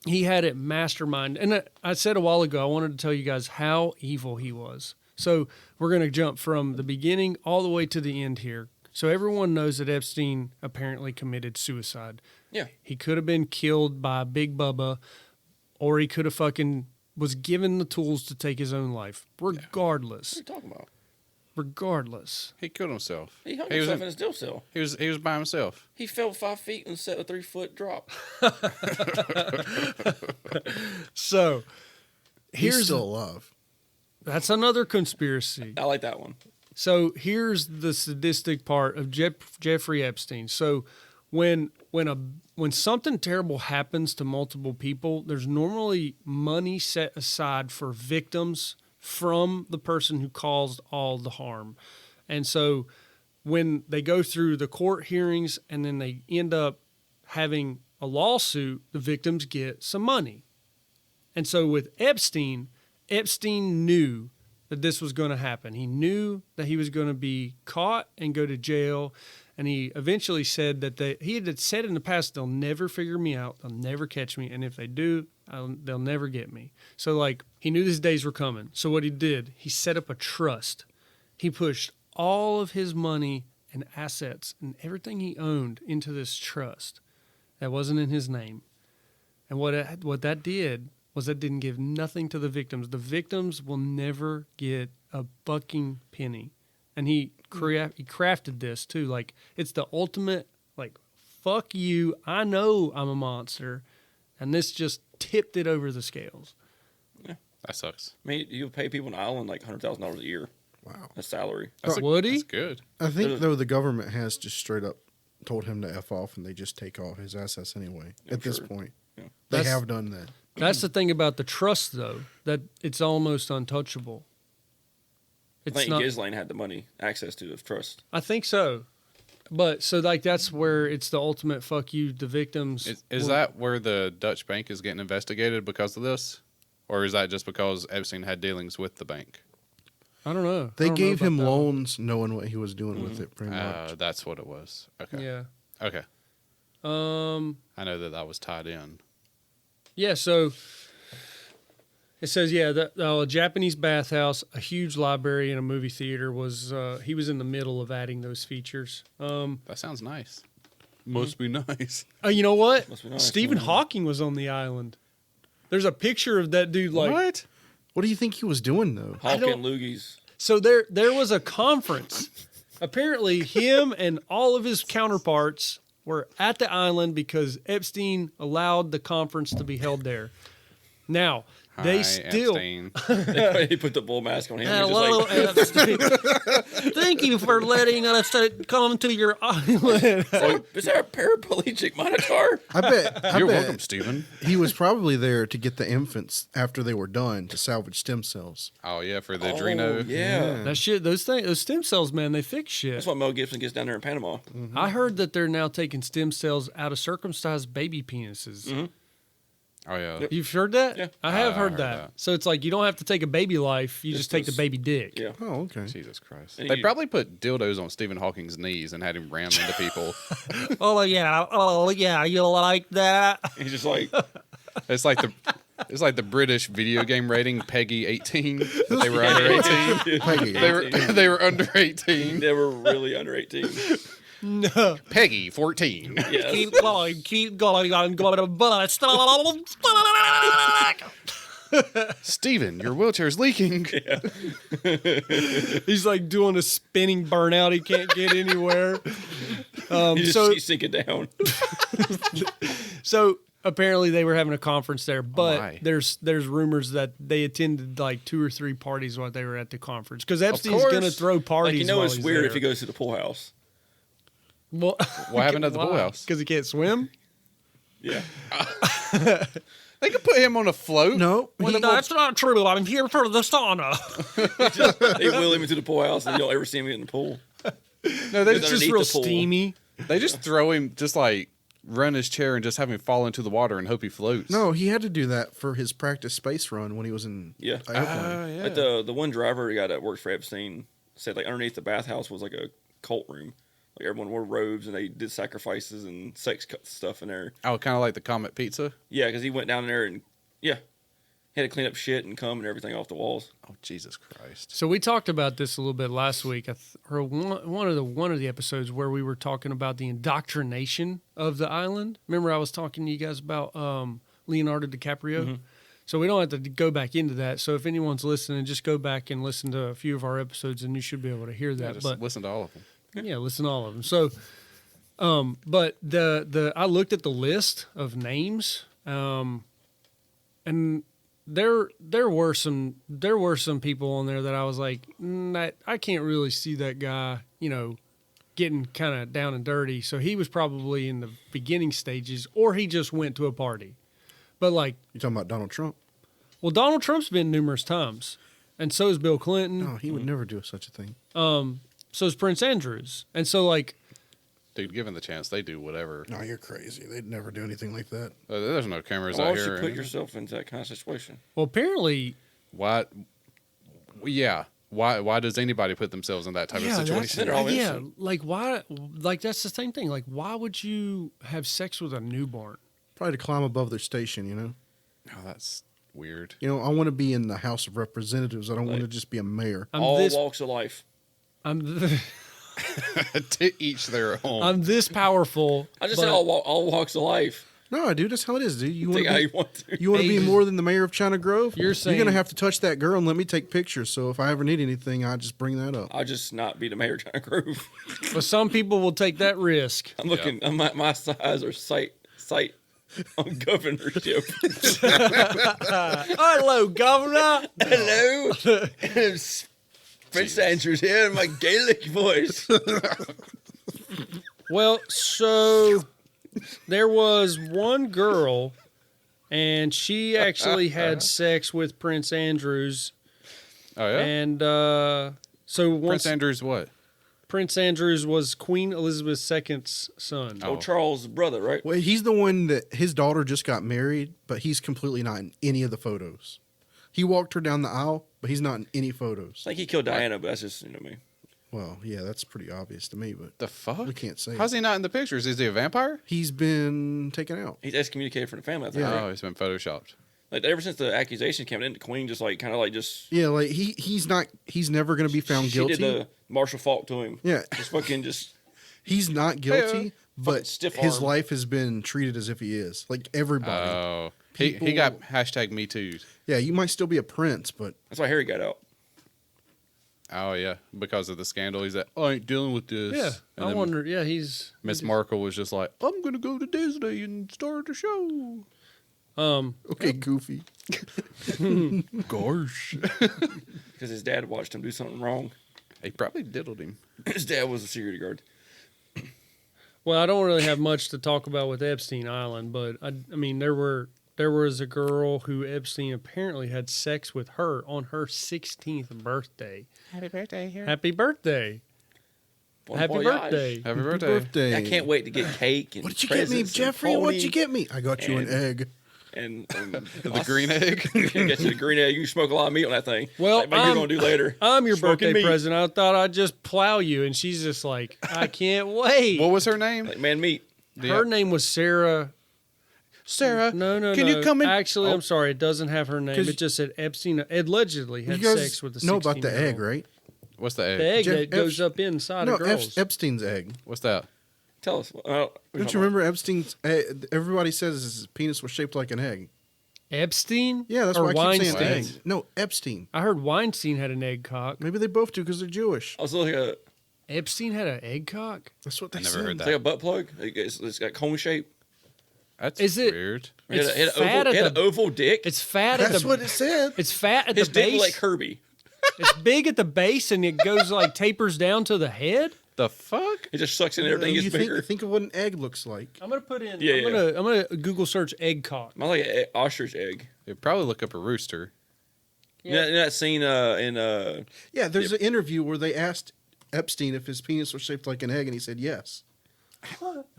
he had it mastermind. And I said a while ago, I wanted to tell you guys how evil he was. So we're going to jump from the beginning all the way to the end here. So everyone knows that Epstein apparently committed suicide. Yeah. He could have been killed by Big Bubba, or he could have fucking was given the tools to take his own life. Regardless. What are you talking about? Regardless. He killed himself. He hung was himself in a still cell. He was by himself. He fell 5 feet and set a 3-foot drop. So He's here's still alive. that's another conspiracy. I like that one. So here's the sadistic part of Jeffrey Epstein. So when something terrible happens to multiple people, there's normally money set aside for victims from the person who caused all the harm. And so when they go through the court hearings and then they end up having a lawsuit, the victims get some money. And so with Epstein knew that this was going to happen. He knew that he was going to be caught and go to jail. And he eventually said that he had said in the past, they'll never figure me out. They'll never catch me. And if they do, they'll never get me. So, like, he knew these days were coming. So what he did, he set up a trust. He pushed all of his money and assets and everything he owned into this trust. that wasn't in his name. And what that did was that didn't give nothing to the victims. The victims will never get a fucking penny. And he crafted this too. Like, it's the ultimate, like, fuck you, I know I'm a monster. And this just tipped it over the scales. That sucks. I mean, you pay people on the island like $100,000 a year. Wow. A salary. Would he? That's good. I think, though, the government has just straight up told him to F off, and they just take all his assets anyway at this point. Yeah. They That's- have done that. That's the thing about the trust, though, that it's almost untouchable. I think Ghislaine had the money, access to the trust. I think so. But so like that's where it's the ultimate fuck you, the victims. Is that where the Dutch bank is getting investigated because of this? Or is that just because Epstein had dealings with the bank? I don't know. They gave him loans knowing what he was doing with it, pretty much. That's what it was. Okay. Yeah. Okay. I know that was tied in. Yeah, so it says, a Japanese bathhouse, a huge library, and a movie theater was, he was in the middle of adding those features. That sounds nice. Must be nice. Oh, you know what? Must be nice. Stephen Hawking was on the island. There's a picture of that dude like... What? What do you think he was doing, though? Hawking loogies. So there was a conference. Apparently, him and all of his counterparts were at the island because Epstein allowed the conference to be held there. Now, they Hi, still... Epstein. He put the bull mask on him. Hello, Epstein. Thank you for letting us come to your island. Is there a paraplegic monitor? I bet. You're welcome, Stephen. He was probably there to get the infants after they were done to salvage stem cells. Oh, yeah, for the adreno. Yeah. That shit, those stem cells, man, they fix shit. That's why Mel Gibson gets down there in Panama. I heard that they're now taking stem cells out of circumcised baby penises. Oh, yeah. You've heard that? Yeah. I have I heard heard that. that. So it's like you don't have to take a baby life, you just take the baby dick. Yeah. Oh, okay. Jesus Christ. And They you- probably put dildos on Stephen Hawking's knees and had him ram into people. Oh yeah, you like that? He's just like, It's like the British video game rating, Peggy 18. That they were under 18. Peggy. They were under 18. they were really under 18. No. Peggy 14. Yes. Keep going, but Steven, your wheelchair's leaking. he's like doing a spinning burnout. He can't get anywhere. He's sinking down. So apparently they were having a conference there, but my. there's rumors that they attended like 2 or 3 parties while they were at the conference because Epstein's course. going to throw parties. Like, you know, while it's he's weird there. if he goes to the pool house. Well, What happened at the pool house? Because he can't swim. Yeah. They could put him on a float. No, No, that's not true. I'm here for the sauna. They wheel him into the pool house and you don't ever see him in the pool. No, they It's just, just underneath real the pool. steamy. they just throw him, just like run his chair and just have him fall into the water and hope he floats. no, he had to do that for his practice space run when he was in Yeah. airplane. yeah. Like the one driver guy that works for Epstein said like underneath the bathhouse was like a cult room. Like everyone wore robes and they did sacrifices and sex stuff in there. Oh, kind of like the Comet Pizza. Yeah, because he went down there and he had to clean up shit and cum and everything off the walls. Oh, Jesus Christ. So we talked about this a little bit last week, or one of the episodes where we were talking about the indoctrination of the island. Remember, I was talking to you guys about Leonardo DiCaprio. So we don't have to go back into that. So if anyone's listening, just go back and listen to a few of our episodes, and you should be and hear Yeah, that. just But listen to all of them. yeah, listen to all of them. So, but I looked at the list of names, and there were some people on there that I was like, I can't really see that guy, getting kind of down and dirty. So he was probably in the beginning stages, or he just went to a party. But like, You talking about Donald Trump? well, Donald Trump's been numerous times, and so is Bill Clinton. No, he would never do such a thing. So is Prince Andrews, and so like. Dude, given the chance, they do whatever. No, you're crazy. They'd never do anything like that. There's no cameras Why out would here. you or put anything. yourself into that kind of situation? Well, apparently, Why? Yeah. Why does anybody put themselves in that type of situation? They're all yeah, innocent. like why? Like that's the same thing. Like, why would you have sex with a newborn? Probably to climb above their station, you know? Oh, that's weird. You know, I want to be in the House of Representatives. I don't want to just be a mayor. I'm All this. walks of life. I'm. To each their own. I'm this powerful. I just but said all walks of life. No, dude, that's how it is, dude. You want Take it how you to want to. you want to be Ages. more than the mayor of China Grove? You're saying- gonna have to touch that girl and let me take pictures. So if I ever need anything, I just bring that up. I'll just not be the mayor of China Grove. But some people will take that risk. I'm looking. I'm at my size or sight on governorship. Hello, Governor. Hello, Prince Andrew's here in my Gaelic voice. Well, so there was one girl, and she actually had sex with Prince Andrews. Oh yeah. And so once Prince Andrew's what? Prince Andrews was Queen Elizabeth II's son. Oh, Charles' brother, right? Well, he's the one that his daughter just got married, but he's completely not in any of the photos. He walked her down the aisle, but he's not in any photos. I think he killed Diana, but that's just me. Well, yeah, that's pretty obvious to me, but The fuck? we can't say. How's he not in the pictures? Is he a vampire? He's been taken out. He's excommunicated from the family. I think. Yeah. Right? Oh, he's been photoshopped. Like ever since the accusation came in, the Queen just like kind of like just Yeah, like he's never going to be found she guilty. did the Marshall Faulk to him. Yeah. just fucking just. He's not guilty, but stiff his arm. life has been treated as if he is. Like everybody. Oh, he People- got hashtag Me Too. Yeah, you might still be a prince, but That's why Harry got out. Oh yeah, because of the scandal. He's like, I ain't dealing with this. Yeah, And I then wonder. Yeah, he's Miss Markle was just like, I'm gonna go to Disney and start a show. okay, Goofy. Gosh. Because his dad watched him do something wrong. He probably diddled him. His dad was a security guard. Well, I don't really have much to talk about with Epstein Island, but I mean, there was a girl who Epstein apparently had sex with her on her 16th birthday. Happy birthday here. Happy birthday! Bon Happy voyage. birthday! Happy birthday. Birthday. I can't wait to get cake and What did you get me, presents and Jeffrey? What'd you pony get me? I got you an and- egg. And The green egg. Get you the green egg. You can smoke a lot of meat on that thing. Well, like you're gonna do later. I'm your Smoking birthday meat. present. I thought I'd just plow you, and she's just like, I can't wait. What was her name? Like man, meat. Her name was Sarah. Sarah. No. Can you come in? Actually, Oh. I'm sorry. It doesn't have her name. 'Cause- It just said Epstein allegedly had You guys sex with the know about the 16-year-old. egg, right? What's the egg? The egg Jeff that goes up inside No, of girls. Epstein's egg. What's that? Tell us. Don't you remember Epstein's? Everybody says his penis was shaped like an egg. Epstein? Yeah, that's or why I keep saying Weinstein? egg. No, Epstein. I heard Weinstein had an egg cock. Maybe they both do because they're Jewish. I was looking at it's Epstein had an egg cock? That's what they never said. heard that. like a butt plug. It's got cone shape. That's Is it- weird. It had, It's it had fat oval, at it had the- an oval dick. It's fat at That's the what it said. It's fat at His the dick base. was like Herbie. It's big at the base and it goes like tapers down to the head. The fuck? It just sucks in everything. You Gets bigger. think of what an egg looks like. I'm gonna put in. Yeah, I'm gonna Google search egg cock. Mine like an ostrich egg. You'd probably look up a rooster. You know that scene in Yeah, there's an interview where they asked Epstein if his penis was shaped like an egg, and he said yes.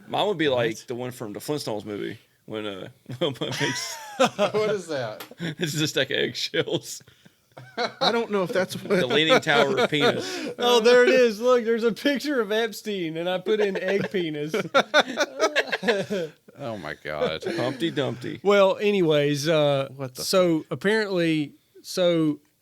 mine would be like the one from the Flintstones movie when Wilma makes What is that? it's just like eggshells. I don't know if that's The what. leaning tower of penis. Oh, there it is. Look, there's a picture of Epstein, and I put in egg penis. Oh my god. Humpty Dumpty. Well, anyways, What the so apparently,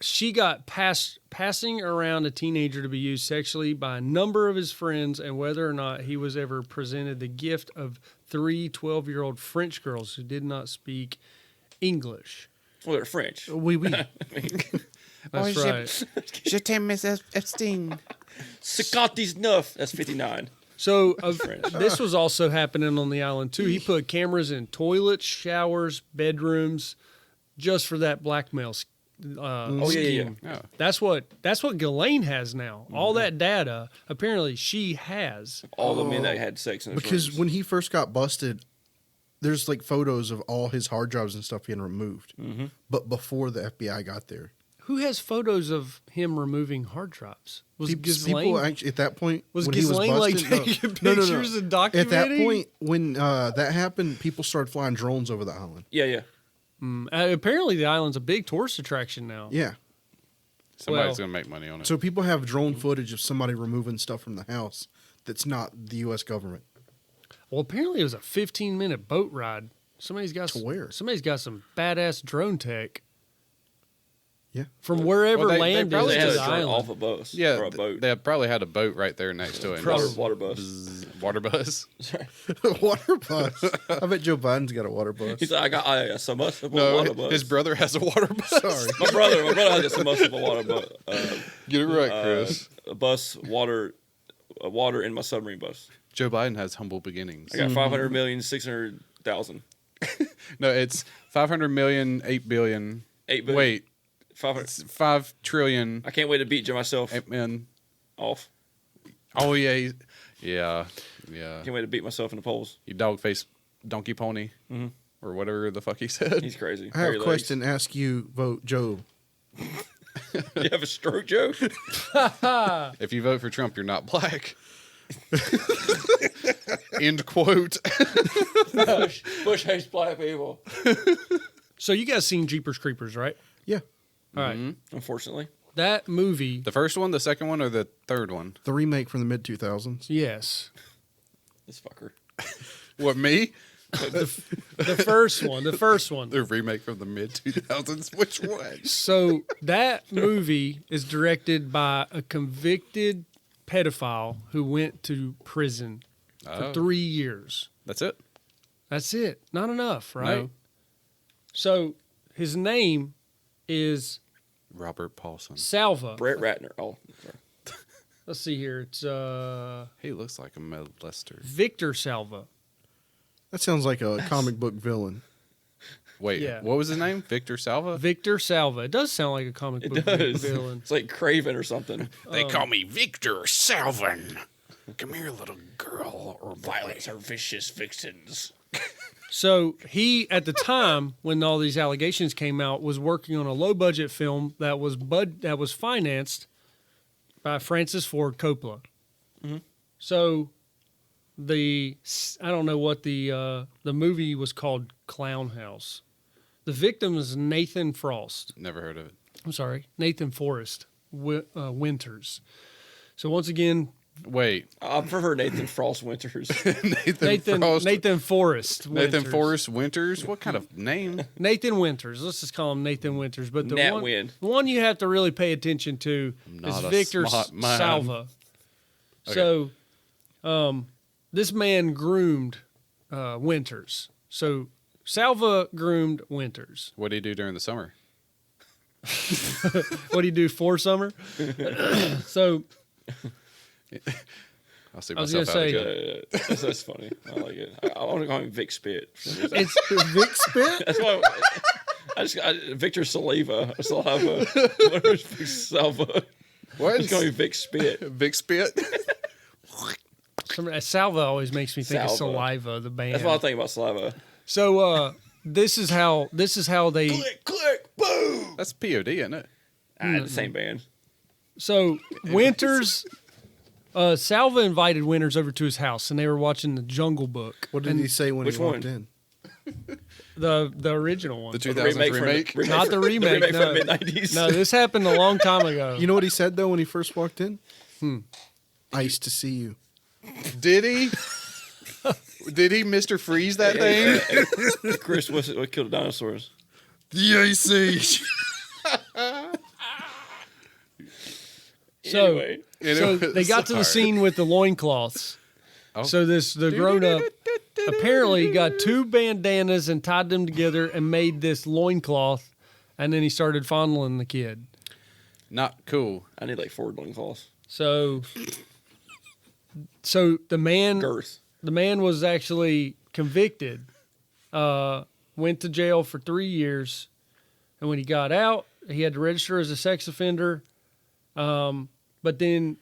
she got passing around a teenager to be used sexually by a number of his friends, and whether or not he was ever presented the gift of 3 12-year-old French girls who did not speak English. Well, they're French. Oui, oui. That's right. Je t'aime, Miss Epstein. 59. That's 59. So French. this was also happening on the island too. He put cameras in toilets, showers, bedrooms, just for that blackmail scheme. yeah. Oh. That's what Ghislaine has now. All that data, apparently, she has. All the men that had sex in his Because rooms. when he first got busted, there's like photos of all his hard drives and stuff being removed. Mm-hmm. But before the FBI got there, Who has photos of him removing hard drives? Was Ghislaine? people actually at that point Was when he was Ghislaine, like, busted, taking pictures and At that documenting? point, when that happened, people started flying drones over the island. Yeah. Apparently, the island's a big tourist attraction now. Yeah. Somebody's Well- gonna make money on it. So people have drone footage of somebody removing stuff from the house that's not the U.S. government. Well, apparently, it was a 15-minute boat ride. Somebody's got To where? Somebody's got some badass drone tech. From wherever Well, they land is probably They to had the a joint off island. a bus Yeah, or a boat. they probably had a boat right there next to it. Water bus. Water bus. Water bus. I bet Joe Biden's got a water bus. He's like, I got a submersible No, water bus. his brother has a water bus. Sorry. My brother has a submersible water bus. Get it right, Chris. A bus, water in my submarine bus. Joe Biden has humble beginnings. I got 500,600,000. No, it's 500 million, 8 billion. 8 billion. Wait, 500. it's 5 trillion. I can't wait to beat myself 8 million. off. Oh yeah, yeah. Can't wait to beat myself in the polls. You dog face donkey pony, or whatever the fuck he said. He's crazy. I have Hairy a question to ask you, vote Joe. legs. You have a stroke, Joe? If you vote for Trump, you're not black. End quote. Bush hates black people. So you guys seen Jeepers Creepers, right? Yeah. All right. Unfortunately. That movie, The first one, the second one, or the third one? The remake from the mid 2000s. yes. This fucker. What, me? The first one. The remake from the mid 2000s. Which one? So that movie is directed by a convicted pedophile who went to prison for Oh. 3 years. That's it. That's it. Not enough, right? No. So his name is Robert Paulson. Salva. Brett Ratner. Oh, sorry. Let's see here. It's He looks like a molester. Victor Salva. That sounds like a comic book villain. Wait, Yeah. what was his name? Victor Salva? Victor Salva. It does sound like a comic It book does. villain. It's like Craven or something. They call me Victor Salvin. Come here, little girl, or Violence are vicious vixens. So he, at the time when all these allegations came out, was working on a low budget film that was financed by Francis Ford Coppola. So I don't know what the movie was called. Clown House. The victim is Nathan Frost. Never heard of it. I'm sorry, Nathan Forrest Winters. So once again, Wait, I prefer Nathan Frost Winters. Nathan Frost. Nathan Forrest. Nathan Winters. Forrest Winters? What kind of name? Nathan Winters. Let's just call him Nathan Winters. But the Nat one, Wynn. the one you have to really pay attention to is not a Victor smart man. Salva. So, this man groomed Winters. So Salva groomed Winters. What do you do during the summer? What do you do for summer? So I'll see I was myself out gonna say- again. That's funny. I like it. I want to call him Vic Spit. it's Vic Spit? That's why Victor Saliva. Saliva. Vic Salva. What? Just call me Vic Spit. Vic Spit? Salva always makes me think of Salva. Saliva, the band. That's what I think about saliva. So this is how they. Click, boom. That's POD, isn't it? The same band. So Winters, Salva invited Winters over to his house, and they were watching the Jungle Book. What did he say when which he walked one? in? The original one. The 2000s remake? Not the remake, The remake no. from the mid-90s. No, this happened a long time ago. You know what he said, though, when he first walked in? Nice to see you. Did he? Did he Mr. Freeze that thing? Chris, what killed the dinosaurs? The Ice Age. So, Anyway. so they got to the scene with the loincloths. Oh. So the grown up apparently got two bandanas and tied them together and made this loincloth, and then he started fondling the kid. Not cool. I need like 4 loincloths. So the man Girth. the man was actually convicted, went to jail for 3 years, and when he got out, he had to register as a sex offender. But then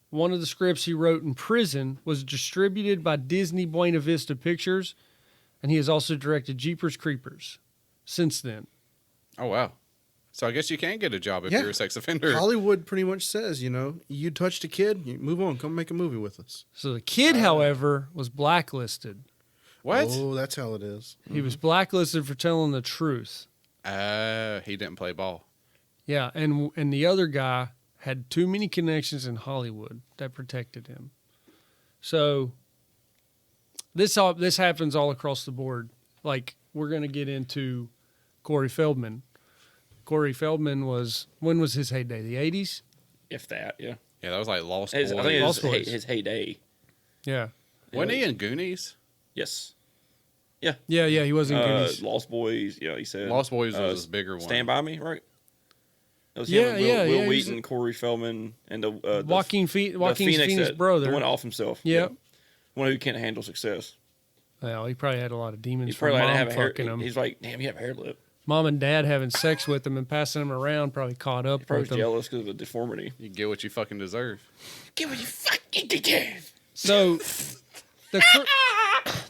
one of the scripts he wrote in prison was distributed by Disney Buena Vista Pictures, and he has also directed Jeepers Creepers since then. Oh, wow. So I guess you can get a job if Yeah. you're a sex offender. Hollywood pretty much says, you touched a kid, you move on, come make a movie with us. So the kid, however, was blacklisted. What? Oh, that's how it is. He was blacklisted for telling the truth. He didn't play ball. Yeah, and the other guy had too many connections in Hollywood that protected him. So this happens all across the board. Like, we're going to get into Corey Feldman. Corey Feldman was, when was his heyday? The 80s? If that, yeah. Yeah, that was like Lost I Boys. think it was Lost Boys. his heyday. Yeah. Wasn't he in Goonies? Yes. Yeah, he was in Goonies. Lost Boys, yeah, he said. Lost Boys was his bigger one. Stand By Me, right? That was Yeah, him, yeah, Will he was- Wheaton, Corey Feldman, and the Joaquin Phoenix brother. The one off himself. Yep. Yeah. One who can't handle success. Well, he probably had a lot of demons He's from probably like mom have a hair. fucking him. He's like, damn, you have a hair lip. Mom and dad having sex with him and passing him around probably caught up Probably with him. jealous because of a deformity. You get what you fucking deserve. Get what you fucking deserve. So,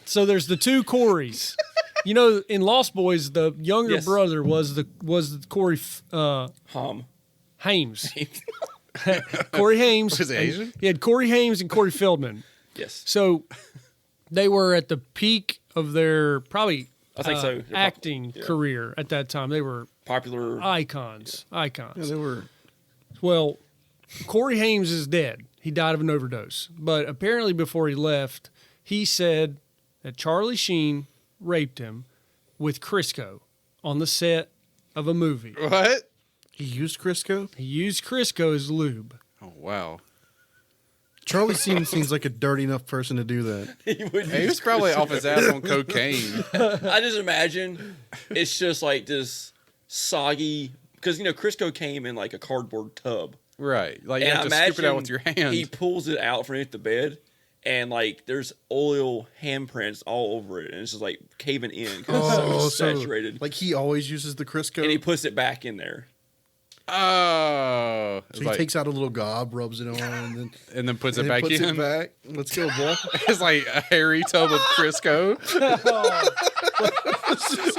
so there's the two Coreys. You know, in Lost Boys, the younger Yes. brother was Corey Hames. Corey Hames. Was he and Asian? He had Corey Hames and Corey Feldman. Yes. So they were at the peak of their probably I think so. They're acting yeah. career at that time. They were Popular. icons. Yeah, they were. Well, Corey Hames is dead. He died of an overdose. But apparently before he left, he said that Charlie Sheen raped him with Crisco on the set of a movie. What? He used Crisco. He used Crisco as lube. Oh, wow. Charlie seems like a dirty enough person to do that. He was probably off his ass on cocaine. I just imagine it's just like this soggy, because Crisco came in like a cardboard tub. Right. Like, you And have I to scoop it out imagine with your hand. He pulls it out from underneath the bed, and like there's oil handprints all over it, and it's just like caving in because it's so saturated. like he always uses the Crisco. And he puts it back in there. Oh. So he takes out a little gob, rubs it on, and then puts it and back puts in. it back. Let's go, boy. It's like a hairy tub of Crisco. It's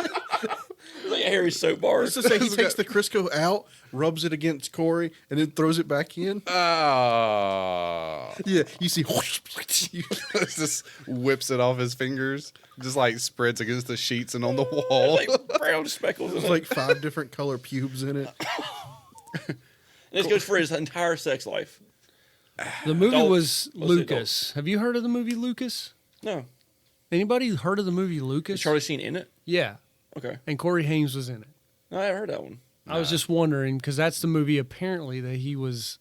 like a hairy soap bar. Let's just say he takes the Crisco out, rubs it against Corey, and then throws it back in. Oh. Yeah, you see. Just whips it off his fingers. Just like spreads against the sheets and on the wall. like brown speckles. In There's it. like 5 different color pubes in it. And this goes for his entire sex life. The movie Adult. was Mostly Lucas. Have you heard of the movie Lucas? No, Anybody heard of the movie Lucas? is Charlie Sheen in it? Yeah. Okay, And Corey Hames was in it. no, I haven't heard that one. I was just wondering because that's the movie apparently that he was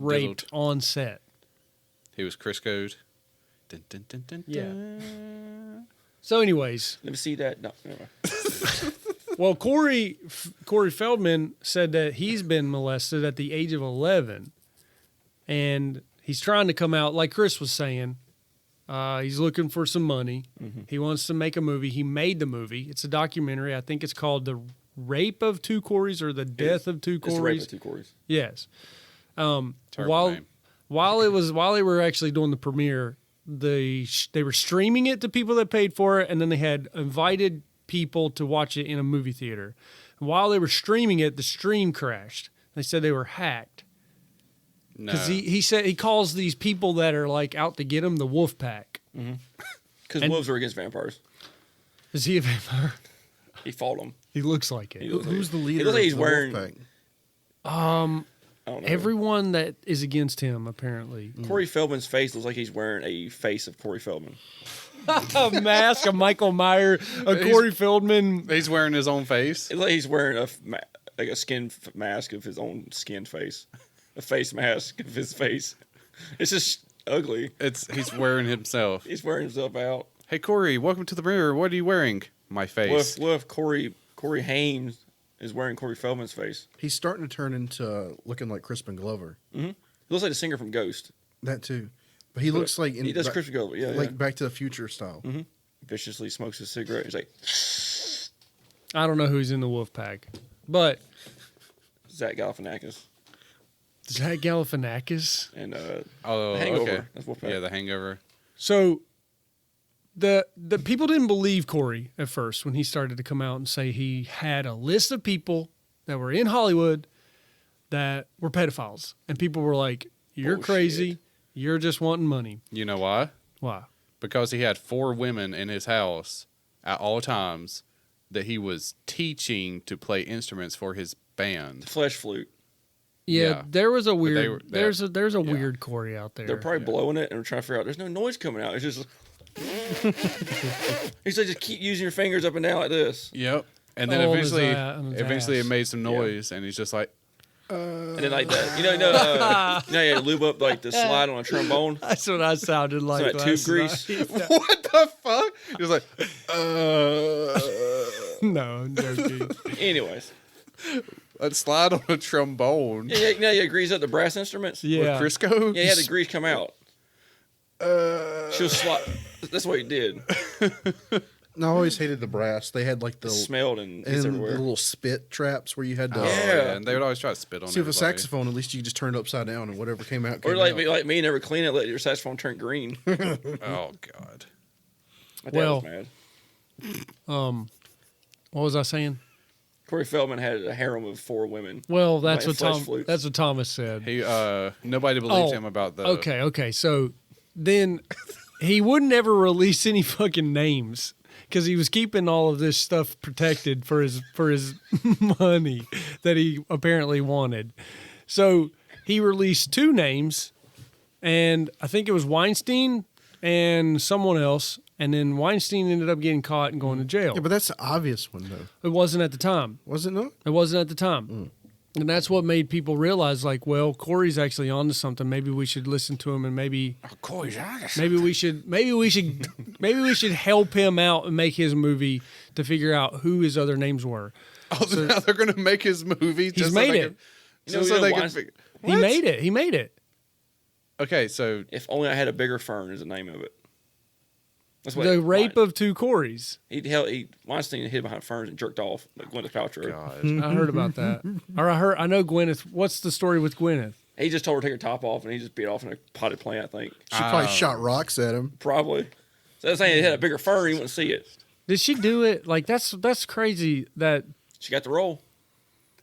raped on set. He was Crisco'd. Dun, dun, dun, dun, Yeah. dun. So, anyways, Let me see that. No, never mind. well, Corey Feldman said that he's been molested at the age of 11, and he's trying to come out like Chris was saying. He's looking for some money. Mm-hmm. He wants to make a movie. He made the movie. It's a documentary. I think it's called "The Rape of Two Coreys" or "The Death of Two It's the rape Coreys." of two Coreys. Yes. Terrible name. While they were actually doing the premiere, they were streaming it to people that paid for it, and then they had invited people to watch it in a movie theater. And while they were streaming it, the stream crashed. They said they were hacked No. because he said he calls these people that are like out to get him the wolf pack. Because wolves are against vampires. Is he a vampire? He fought them. He looks like it. Who's the leader? looks like he's of the wearing- Wolfpack? I don't know. Everyone that is against him, apparently. Corey Feldman's face looks like he's wearing a face of Corey Feldman. A mask, a Michael Myers, a Corey Feldman. He's wearing his own face. It's like he's wearing a skin mask of his own skinned face, a face mask of his face. It's just ugly. He's wearing himself. He's wearing himself out. Hey Corey, welcome to the mirror. What are you wearing? My face. What if Corey Hames is wearing Corey Feldman's face? He's starting to turn into looking like Crispin Glover. He looks like the singer from Ghost. That too, but he looks like He does Crispin Glover, yeah. like Back to the Future style. Viciously smokes his cigarette. He's like I don't know who's in the wolf pack, but Zach Galifianakis Zach Galifianakis. and Oh, Hangover. okay. That's Wolfpack. Yeah, the Hangover. So the people didn't believe Corey at first when he started to come out and say he had a list of people that were in Hollywood that were pedophiles, and people were like, "You're Bullshit. crazy. You're just wanting money." You know why? Why? Because he had 4 women in his house at all times that he was teaching to play instruments for his band. Flesh flute. Yeah, Yeah. there was a they weird. were- there's a weird Corey out there. They're probably blowing it and we're trying to figure out there's no noise coming out. It's just he's like, just keep using your fingers up and down like this. Yep. And then Oh, eventually it made some Yeah. noise, and he's just like, And then like that, you know, you lube up like the slide on a trombone. That's what I sounded like. that tube last grease. night. what the fuck? He was like, No, I'm joking. Anyways, let's slide on a trombone. yeah, you know, you grease up the brass instruments. Yeah. Crisco? Yeah, you had the grease come out. She was That's what he did. No, I always hated the brass. They had like It the smelled and and it's the everywhere. little spit traps where you had to Oh, Yeah. and they would always try to spit on see if a everybody. saxophone. At least you just turned it upside down and whatever came out. Or Came like out. like me, never clean it, let your saxophone turn green. My Oh, God. dad Well- was mad. What was I saying? Corey Feldman had a harem of 4 women. Well, that's Like what flesh flutes. That's what Thomas said. He, nobody believed Oh, him about the. Okay. So then he wouldn't ever release any fucking names because he was keeping all of this stuff protected for his money that he apparently wanted. So he released 2 names, and I think it was Weinstein and someone else. And then Weinstein ended up getting caught and going to jail. Yeah, but that's the obvious one though. It wasn't at the time. Was it not? It wasn't at the time. And that's what made people realize, like, well, Corey's actually onto something. Maybe we should listen to him, and maybe we should help him out and make his movie to figure out who his other names were. Oh, so now they're going to make his movie? He's just made so they it. Can, You know, just so you know they can Weinstein- figure. He made it. He made it. Okay, so If only I had a bigger fern is the name of it. That's what The rape of 2 Corys. Weinstein hid behind ferns and jerked off like Gwyneth Paltrow. God. I heard about that. Or I know Gwyneth. What's the story with Gwyneth? He just told her to take her top off and he just beat off in a potted plant, I think. She probably shot rocks at him. Probably. So that's saying he had a bigger fern, you wouldn't see it. Did she do it? Like that's crazy. That She got the role.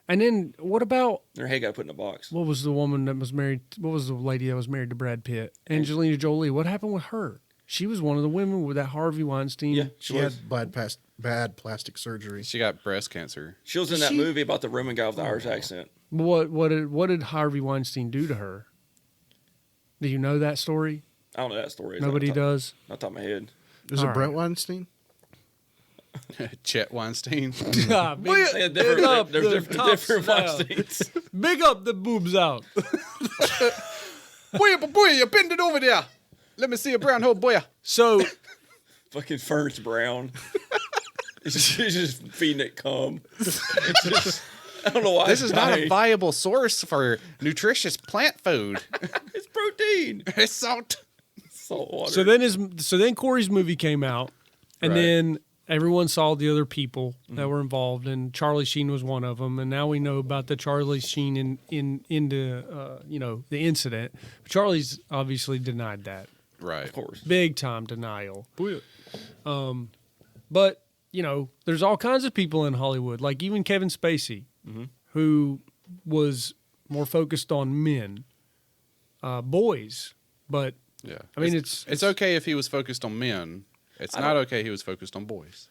and then what about Her head got put in a box. what was the woman that was married? What was the lady that was married to Brad Pitt? Angelina Jolie. What happened with her? She was one of the women with that Harvey Weinstein. Yeah, She she was. had bad plastic surgery. She got breast cancer. She was in that movie about the Roman guy with the Irish accent. What did Harvey Weinstein do to her? Do you know that story? I don't know that story. Nobody does. Not top of my head. Was All it right. Brent Weinstein? Chet Weinstein. Yeah, Yeah, big up there's the different tops now. Weinsteins. Big up the boobs out. boy, you bend it over there. Let me see a brown hole, boy. So Fucking fern's brown. It's just feeding it cum. It's just, I don't know why. This it's is not a dying. viable source for nutritious plant food. It's protein. It's salt. Salt water. so then Corey's movie came out, and Right. then everyone saw the other people that were involved, and Charlie Sheen was one of them. And now we know about the Charlie Sheen into the incident. Charlie's obviously denied that, Right. of course. big time denial. But there's all kinds of people in Hollywood, like even Kevin Spacey, who was more focused on men, boys. But Yeah. I mean, it's okay if he was focused on men. It's not okay he was focused on boys.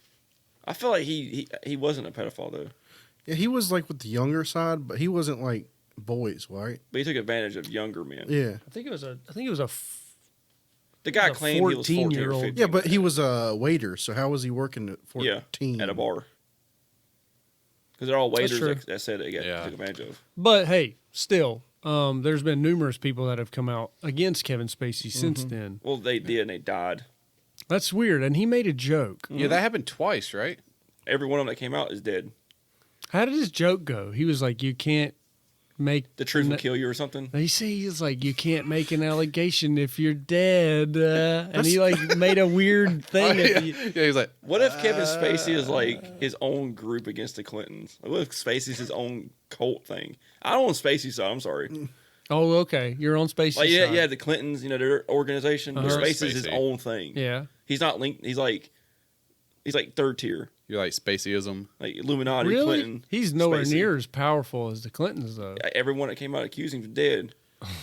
I feel like he wasn't a pedophile though, Yeah, he was like with the younger side, but he wasn't like boys, right? but he took advantage of younger men. Yeah. I think it was a The guy A claimed he was 14 or 14-year-old. 15. Yeah, but he was a waiter, so how was he working at 14? Yeah, at a bar. Because they're all waiters true. that said they got Yeah. took advantage of. But hey, still, there's been numerous people that have come out against Kevin Spacey since then. Well, they did, and they died. That's weird. And he made a joke. Yeah, that happened twice, right? Every one of them that came out is dead. How did his joke go? He was like, "You can't make The truth will kill you or something. He's like, "You can't make an allegation if you're dead," and he like made a weird thing. at the- Yeah, he's like, What if Kevin Spacey is like his own group against the Clintons? What if Spacey's his own cult thing? I don't want Spacey, so I'm sorry. Oh, okay. You're on Spacey. Like, yeah, side. yeah, the Clintons, their organization. But Uh-huh. Spacey's his Spacey. own thing. Yeah. He's not linked. He's like third tier, you're like Spaceyism. like Illuminati. Really? Clinton. He's nowhere Spacey. near as powerful as the Clintons, though. Everyone that came out accusing him dead.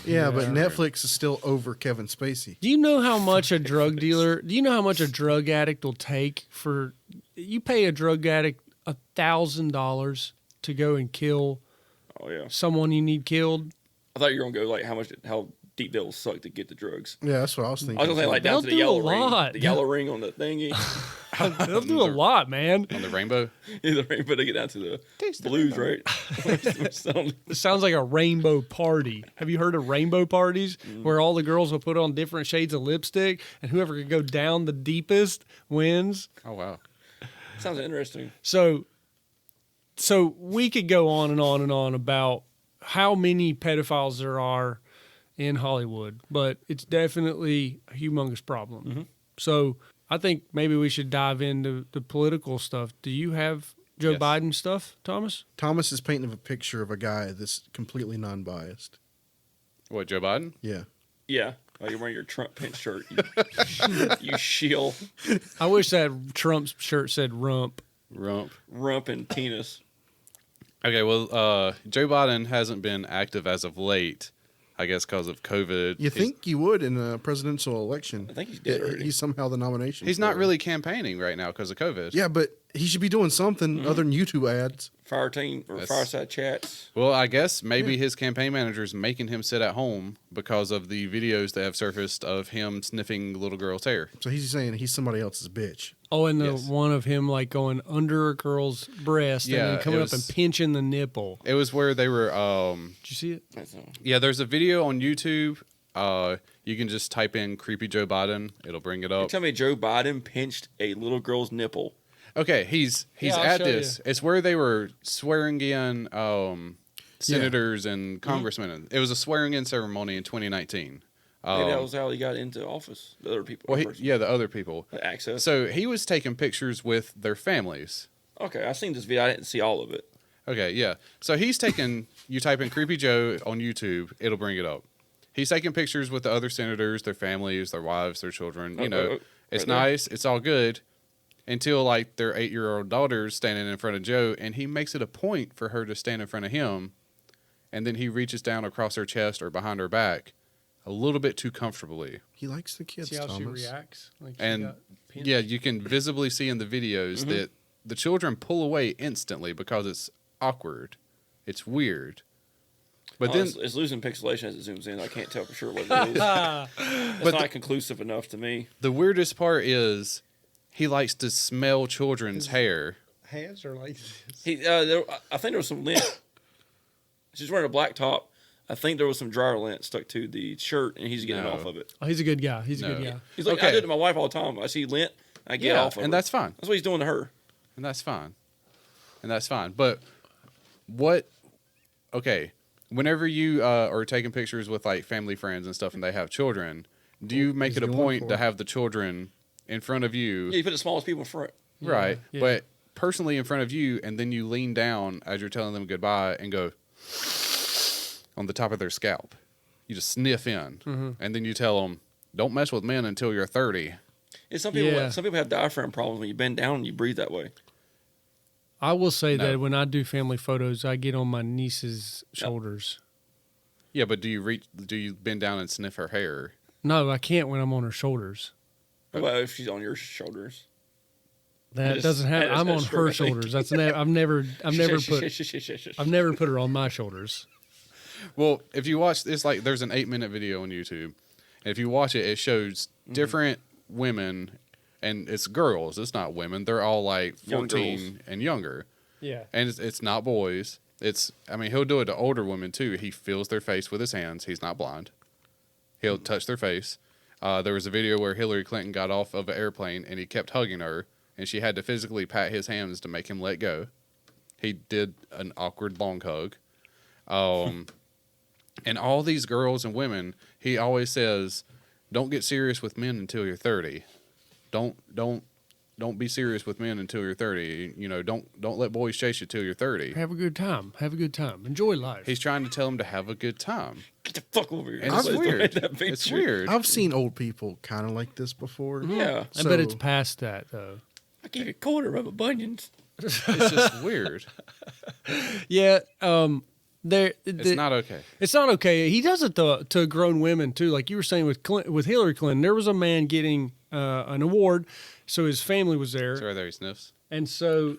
Yeah, but Netflix is still over Kevin Spacey. Do you know how much a drug dealer? Do you know how much a drug addict will take for? You pay a drug addict $1,000 to go and kill Oh yeah. someone you need killed. I thought you were gonna go like how deep they'll suck to get the drugs. Yeah, that's what I was thinking. I was gonna say like They'll down to the do a yellow ring, lot. the yellow ring on the thingy. They'll do a lot, man. On the rainbow. Either rainbow to get down to the blues, right? It sounds like a rainbow party. Have you heard of rainbow parties where all the girls will put on different shades of lipstick and whoever can go down the deepest wins? Oh wow. Sounds interesting. So we could go on and on and on about how many pedophiles there are in Hollywood, but it's definitely a humongous problem. So I think maybe we should dive into the political stuff. Do you have Joe Yes. Biden stuff, Thomas? Thomas is painting a picture of a guy that's completely non-biased. Joe Biden? Yeah. Yeah. Oh, you're wearing your Trump pink shirt. You shill, I wish that Trump's shirt said rump. rump, and penis. Okay, well, Joe Biden hasn't been active as of late, I guess because of COVID. You think you would in a presidential election? I think he's dead already. He's somehow the nomination. He's for not it. really campaigning right now because of COVID. Yeah, but he should be doing something other than YouTube ads. Fire team or That's- fireside chats. Well, I guess maybe his campaign manager's making him sit at home because of the videos that have surfaced of him sniffing little girl's hair. So he's saying he's somebody else's bitch. Oh, and the Yes. one of him like going under a girl's breast and Yeah, then coming it up and was- pinching the nipple. It was where they were. Did you see it? That's all. Yeah, there's a video on YouTube. You can just type in "creepy Joe Biden." It'll bring it up. Tell me Joe Biden pinched a little girl's nipple. Okay, he's Yeah, I'll at show this. It's where they were swearing in senators and congressmen. It was a swearing in ceremony in 2019. Maybe that was how he got into office. The other people. Well, person. yeah, the other people. The access. So he was taking pictures with their families. Okay, I seen this video. I didn't see all of it. Okay, yeah. So he's taking, you type in Creepy Joe on YouTube, it'll bring it up. He's taking pictures with the other senators, their families, their wives, their children. You know, it's right there. nice, it's all good until like their 8-year-old daughter's standing in front of Joe, and he makes it a point for her to stand in front of him, and then he reaches down across her chest or behind her back a little bit too comfortably. He likes the kids, See how Thomas. she reacts? Like she And got pinched? yeah, you can visibly see in the videos that the children pull away instantly because it's awkward. It's weird. But then it's losing pixelation as it zooms in. I can't tell for sure what it is. It's not conclusive enough to me. the weirdest part is he likes to smell children's hair. Hands are like this. I think there was some lint. She's wearing a black top. I think there was some dryer lint stuck to the shirt, and he's getting No. off of it. Oh, he's a good guy. He's a No. good guy. He's like, I Okay. do it to my wife all the time. I see lint, I get off of and her. that's fine. That's what he's doing to her. And that's fine. And that's fine. But what? Okay, whenever you are taking pictures with like family friends and stuff, and they have children, do you make he's it a going point for to it. have the children in front of you? Yeah, you put the smallest people in front. Right. yeah. But personally in front of you, and then you lean down as you're telling them goodbye and go on the top of their scalp. You just sniff in, and then you tell them, "Don't mess with men until you're 30." And some people, Yeah. some people have diaphragm problems when you bend down and you breathe that way. I will say No. that when I do family photos, I get on my niece's shoulders. Yeah, but do you bend down and sniff her hair? No, I can't when I'm on her shoulders. What about if she's on your shoulders? That just- doesn't happen. I just I'm on had her stroke. shoulders. That's I've never put her on my shoulders. Well, if you watch, it's like there's an 8-minute video on YouTube. And if you watch it, it shows different women, and it's girls. It's not women. They're all like Young 14 and younger. Yeah. And it's not boys. He'll do it to older women too. He feels their face with his hands. He's not blind. He'll touch their face. There was a video where Hillary Clinton got off of an airplane and he kept hugging her, and she had to physically pat his hands to make him let go. He did an awkward long hug. And all these girls and women, he always says, "Don't get serious with men until you're 30. Don't be serious with men until you're 30. You know, don't let boys chase you till you're 30." Have a good time. Have a good time. Enjoy life. He's trying to tell them to have a good time. Get the fuck over here. And it's Let's weird. look at that It's picture. weird. I've seen old people kind of like this before. Yeah. I bet So- it's past that though. I gave you a quarter of a bunions. It's just weird. Yeah. It's not okay. It's not okay. He does it to grown women too. Like you were saying with Hillary Clinton, there was a man getting an award, so his family was there, It's right there. He sniffs. and so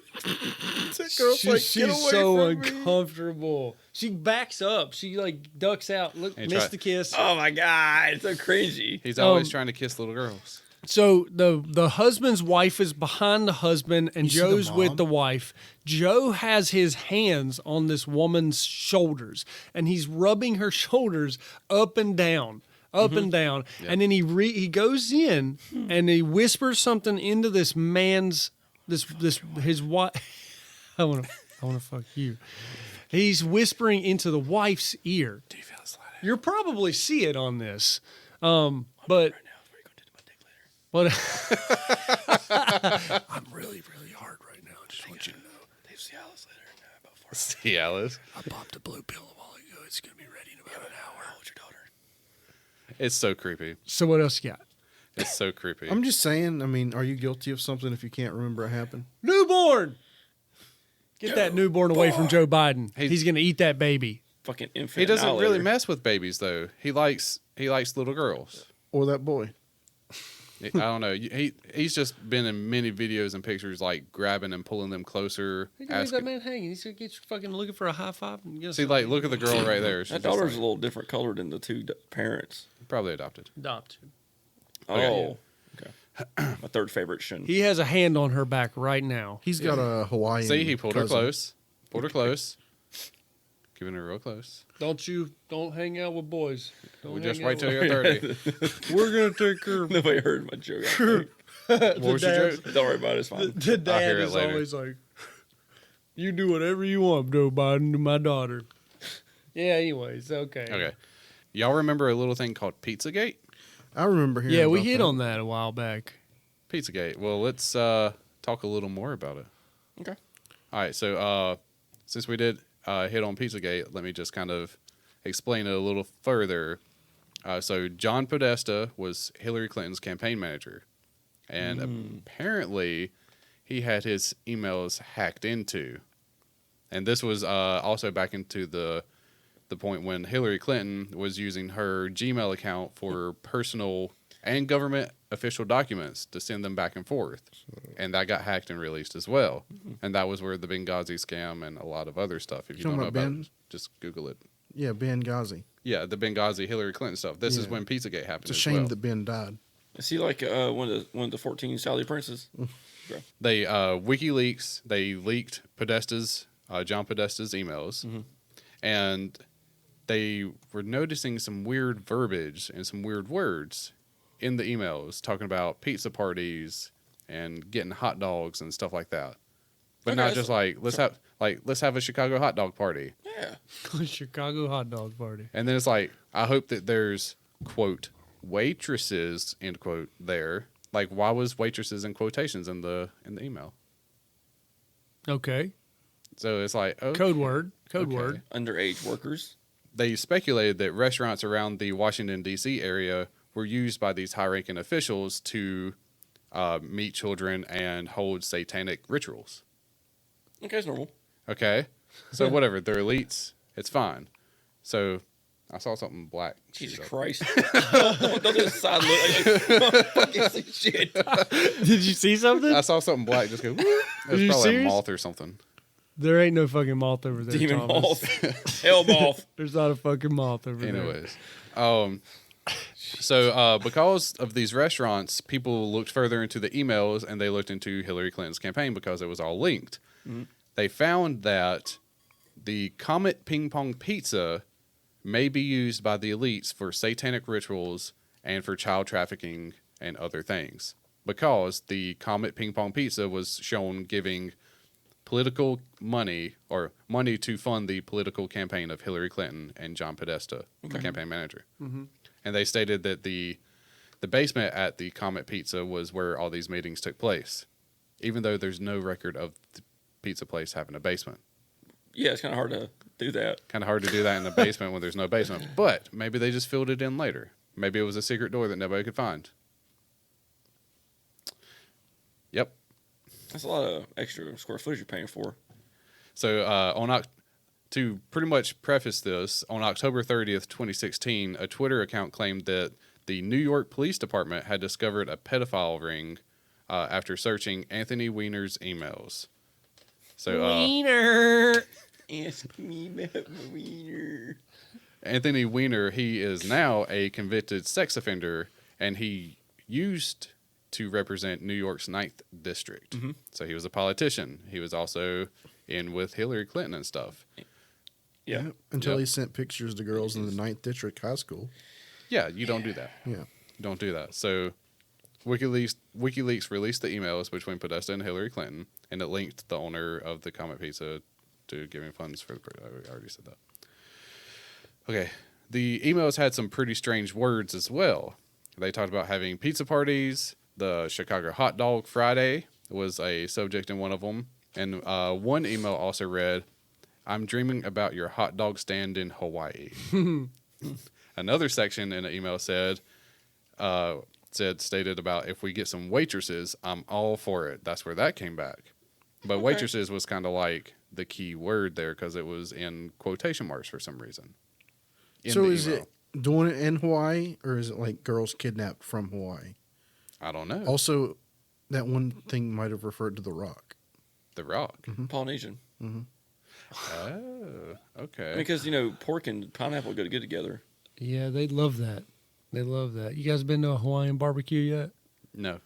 she's so uncomfortable. She backs up. She like ducks out. Look, Hey, missed try- the kiss. Oh my god, it's so cringy. He's always trying to kiss little girls. So the husband's wife is behind the husband, and You see the Joe's with mom? the wife. Joe has his hands on this woman's shoulders, and he's rubbing her shoulders up and down, and down. And then he goes in and he whispers something into this man's his wife. I want to fuck you. He's whispering into the wife's ear. Do you feel the slide? You'll probably see it on this, but. But I'm really, really hard right now. I just want you to know. Dave Cialis later in about 4 hours. See, Alice. I popped a blue pill a while ago. It's going to be ready in about an hour. How old's your daughter? It's so creepy. So what else you got? It's so creepy. I'm just saying. I mean, are you guilty of something if you can't remember it happened? Newborn! Get that newborn away from Joe Biden. He's going to eat that baby. Fucking infant. He doesn't really annihilator. mess with babies though. He likes little girls. Or that boy? I don't know. He's just been in many videos and pictures like grabbing and pulling them closer. Leave that man hanging. He's going to get you fucking looking for a high five. And get See, like, look at the girl right there. She's That just daughter's like- a little different colored than the two parents. probably adopted. Adopted. Oh, okay. My third favorite shouldn't. He has a hand on her back right now. He's got a Hawaiian. See, he pulled her cousin. close. Pulled her close. Giving her real close. Don't hang out with boys. We just wait till you're 30. We're going to take care of Nobody heard my joke. What was your joke? Don't worry about it. It's fine. The dad hear it is later. always like, you do whatever you want, Joe Biden, to my daughter. Yeah, anyways, okay. Okay. Y'all remember a little thing called Pizzagate? I remember hearing. Yeah, we about hit that. on that a while back. Pizzagate. Well, let's talk a little more about it. Okay. All right. So since we did hit on Pizzagate, let me just kind of explain it a little further. So John Podesta was Hillary Clinton's campaign manager. And apparently he had his emails hacked into. And this was also back into the point when Hillary Clinton was using her Gmail account for personal and government official documents to send them back and forth. And that got hacked and released as well. And that was where the Benghazi scam and a lot of other stuff. If you Talking don't know about about Ben? it, just Google it. Yeah, Benghazi. Yeah, the Benghazi Hillary Clinton stuff. This is Yeah. when Pizzagate happened. It's a as shame well. that Ben died. Is he like one of the 14 Saudi princes? They WikiLeaks, they leaked Podesta's John Podesta's emails, and they were noticing some weird verbiage and some weird words in the emails talking about pizza parties and getting hot dogs and stuff like that. But Okay, not so- just let's have a Chicago hot dog party. Yeah. Chicago hot dog party. And then it's like, I hope that there's quote waitresses end quote there. Like, why was waitresses in quotations in the email? Okay. So it's like, oh, Code word. Code Okay. word. Underage workers. They speculated that restaurants around the Washington, D.C. area were used by these high-ranking officials to meet children and hold satanic rituals. Okay, it's normal. Okay? So whatever. They're elites. It's fine. So I saw something black. Jesus shoot up. Christ. don't do the side look like fucking see shit. Did you see something? I saw something black just go, whoop. It was you probably serious? a moth or something. There ain't no fucking moth over there, Demon Thomas. moth. Hell moth. There's not a fucking moth over there. Anyways. So because of these restaurants, people looked further into the emails and they looked into Hillary Clinton's campaign because it was all linked. They found that the Comet Ping Pong Pizza may be used by the elites for satanic rituals and for child trafficking and other things. Because the Comet Ping Pong Pizza was shown giving political money or money to fund the political campaign of Hillary Clinton and John Podesta, the campaign manager. And they stated that the basement at the Comet Pizza was where all these meetings took place, even though there's no record of the pizza place having a basement. Yeah, it's kind of hard to do that. Kind of hard to do that in the basement when there's no basement. But maybe they just filled it in later. Maybe it was a secret door that nobody could find. Yep. That's a lot of extra square footage you're paying for. So to pretty much preface this, on October 30th, 2016, a Twitter account claimed that the New York Police Department had discovered a pedophile ring after searching Anthony Weiner's emails. So Wiener. Ask me about my wiener. Anthony Weiner, he is now a convicted sex offender, and he used to represent New York's 9th district. So he was a politician. He was also in with Hillary Clinton and stuff. Yeah. Until Yep. he sent pictures to girls in the 9th District High School. Yeah, you don't do that. Yeah. Don't do that. So WikiLeaks released the emails between Podesta and Hillary Clinton, and it linked the owner of the Comet Pizza to giving funds for the. I already said that. Okay, the emails had some pretty strange words as well. They talked about having pizza parties. The Chicago Hot Dog Friday was a subject in one of them, and one email also read, "I'm dreaming about your hot dog stand in Hawaii." Another section in the email said stated about, if we get some waitresses, I'm all for it. That's where that came back. But waitresses was kind of like the key word there because it was in quotation marks for some reason. So is it doing it in Hawaii, or is it like girls kidnapped from Hawaii? I don't know. Also, that one thing might have referred to The Rock. The Rock. Polynesian. Oh, okay. Because, pork and pineapple go good together. Yeah, they love that. They love that. You guys been to a Hawaiian barbecue yet? No,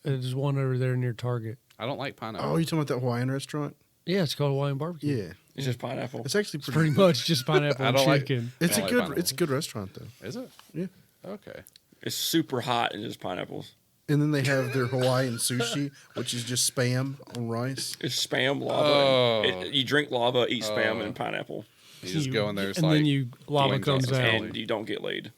There's one over there near Target. I don't like pineapple. Oh, you talking about that Hawaiian restaurant? Yeah, it's called Hawaiian barbecue. Yeah. It's just pineapple. It's actually It's pretty, pretty much just pineapple I and don't like- chicken. It's I a like good pineapple. it's a good restaurant though. Is it? Yeah. Okay. It's super hot and just pineapples. And then they have their Hawaiian sushi, which is just spam on rice. It's spam, lava. Oh. You drink lava, eat spam, and pineapple. You just go in there. It's and like, then lava Dwayne comes Johnson. out. And you don't get laid.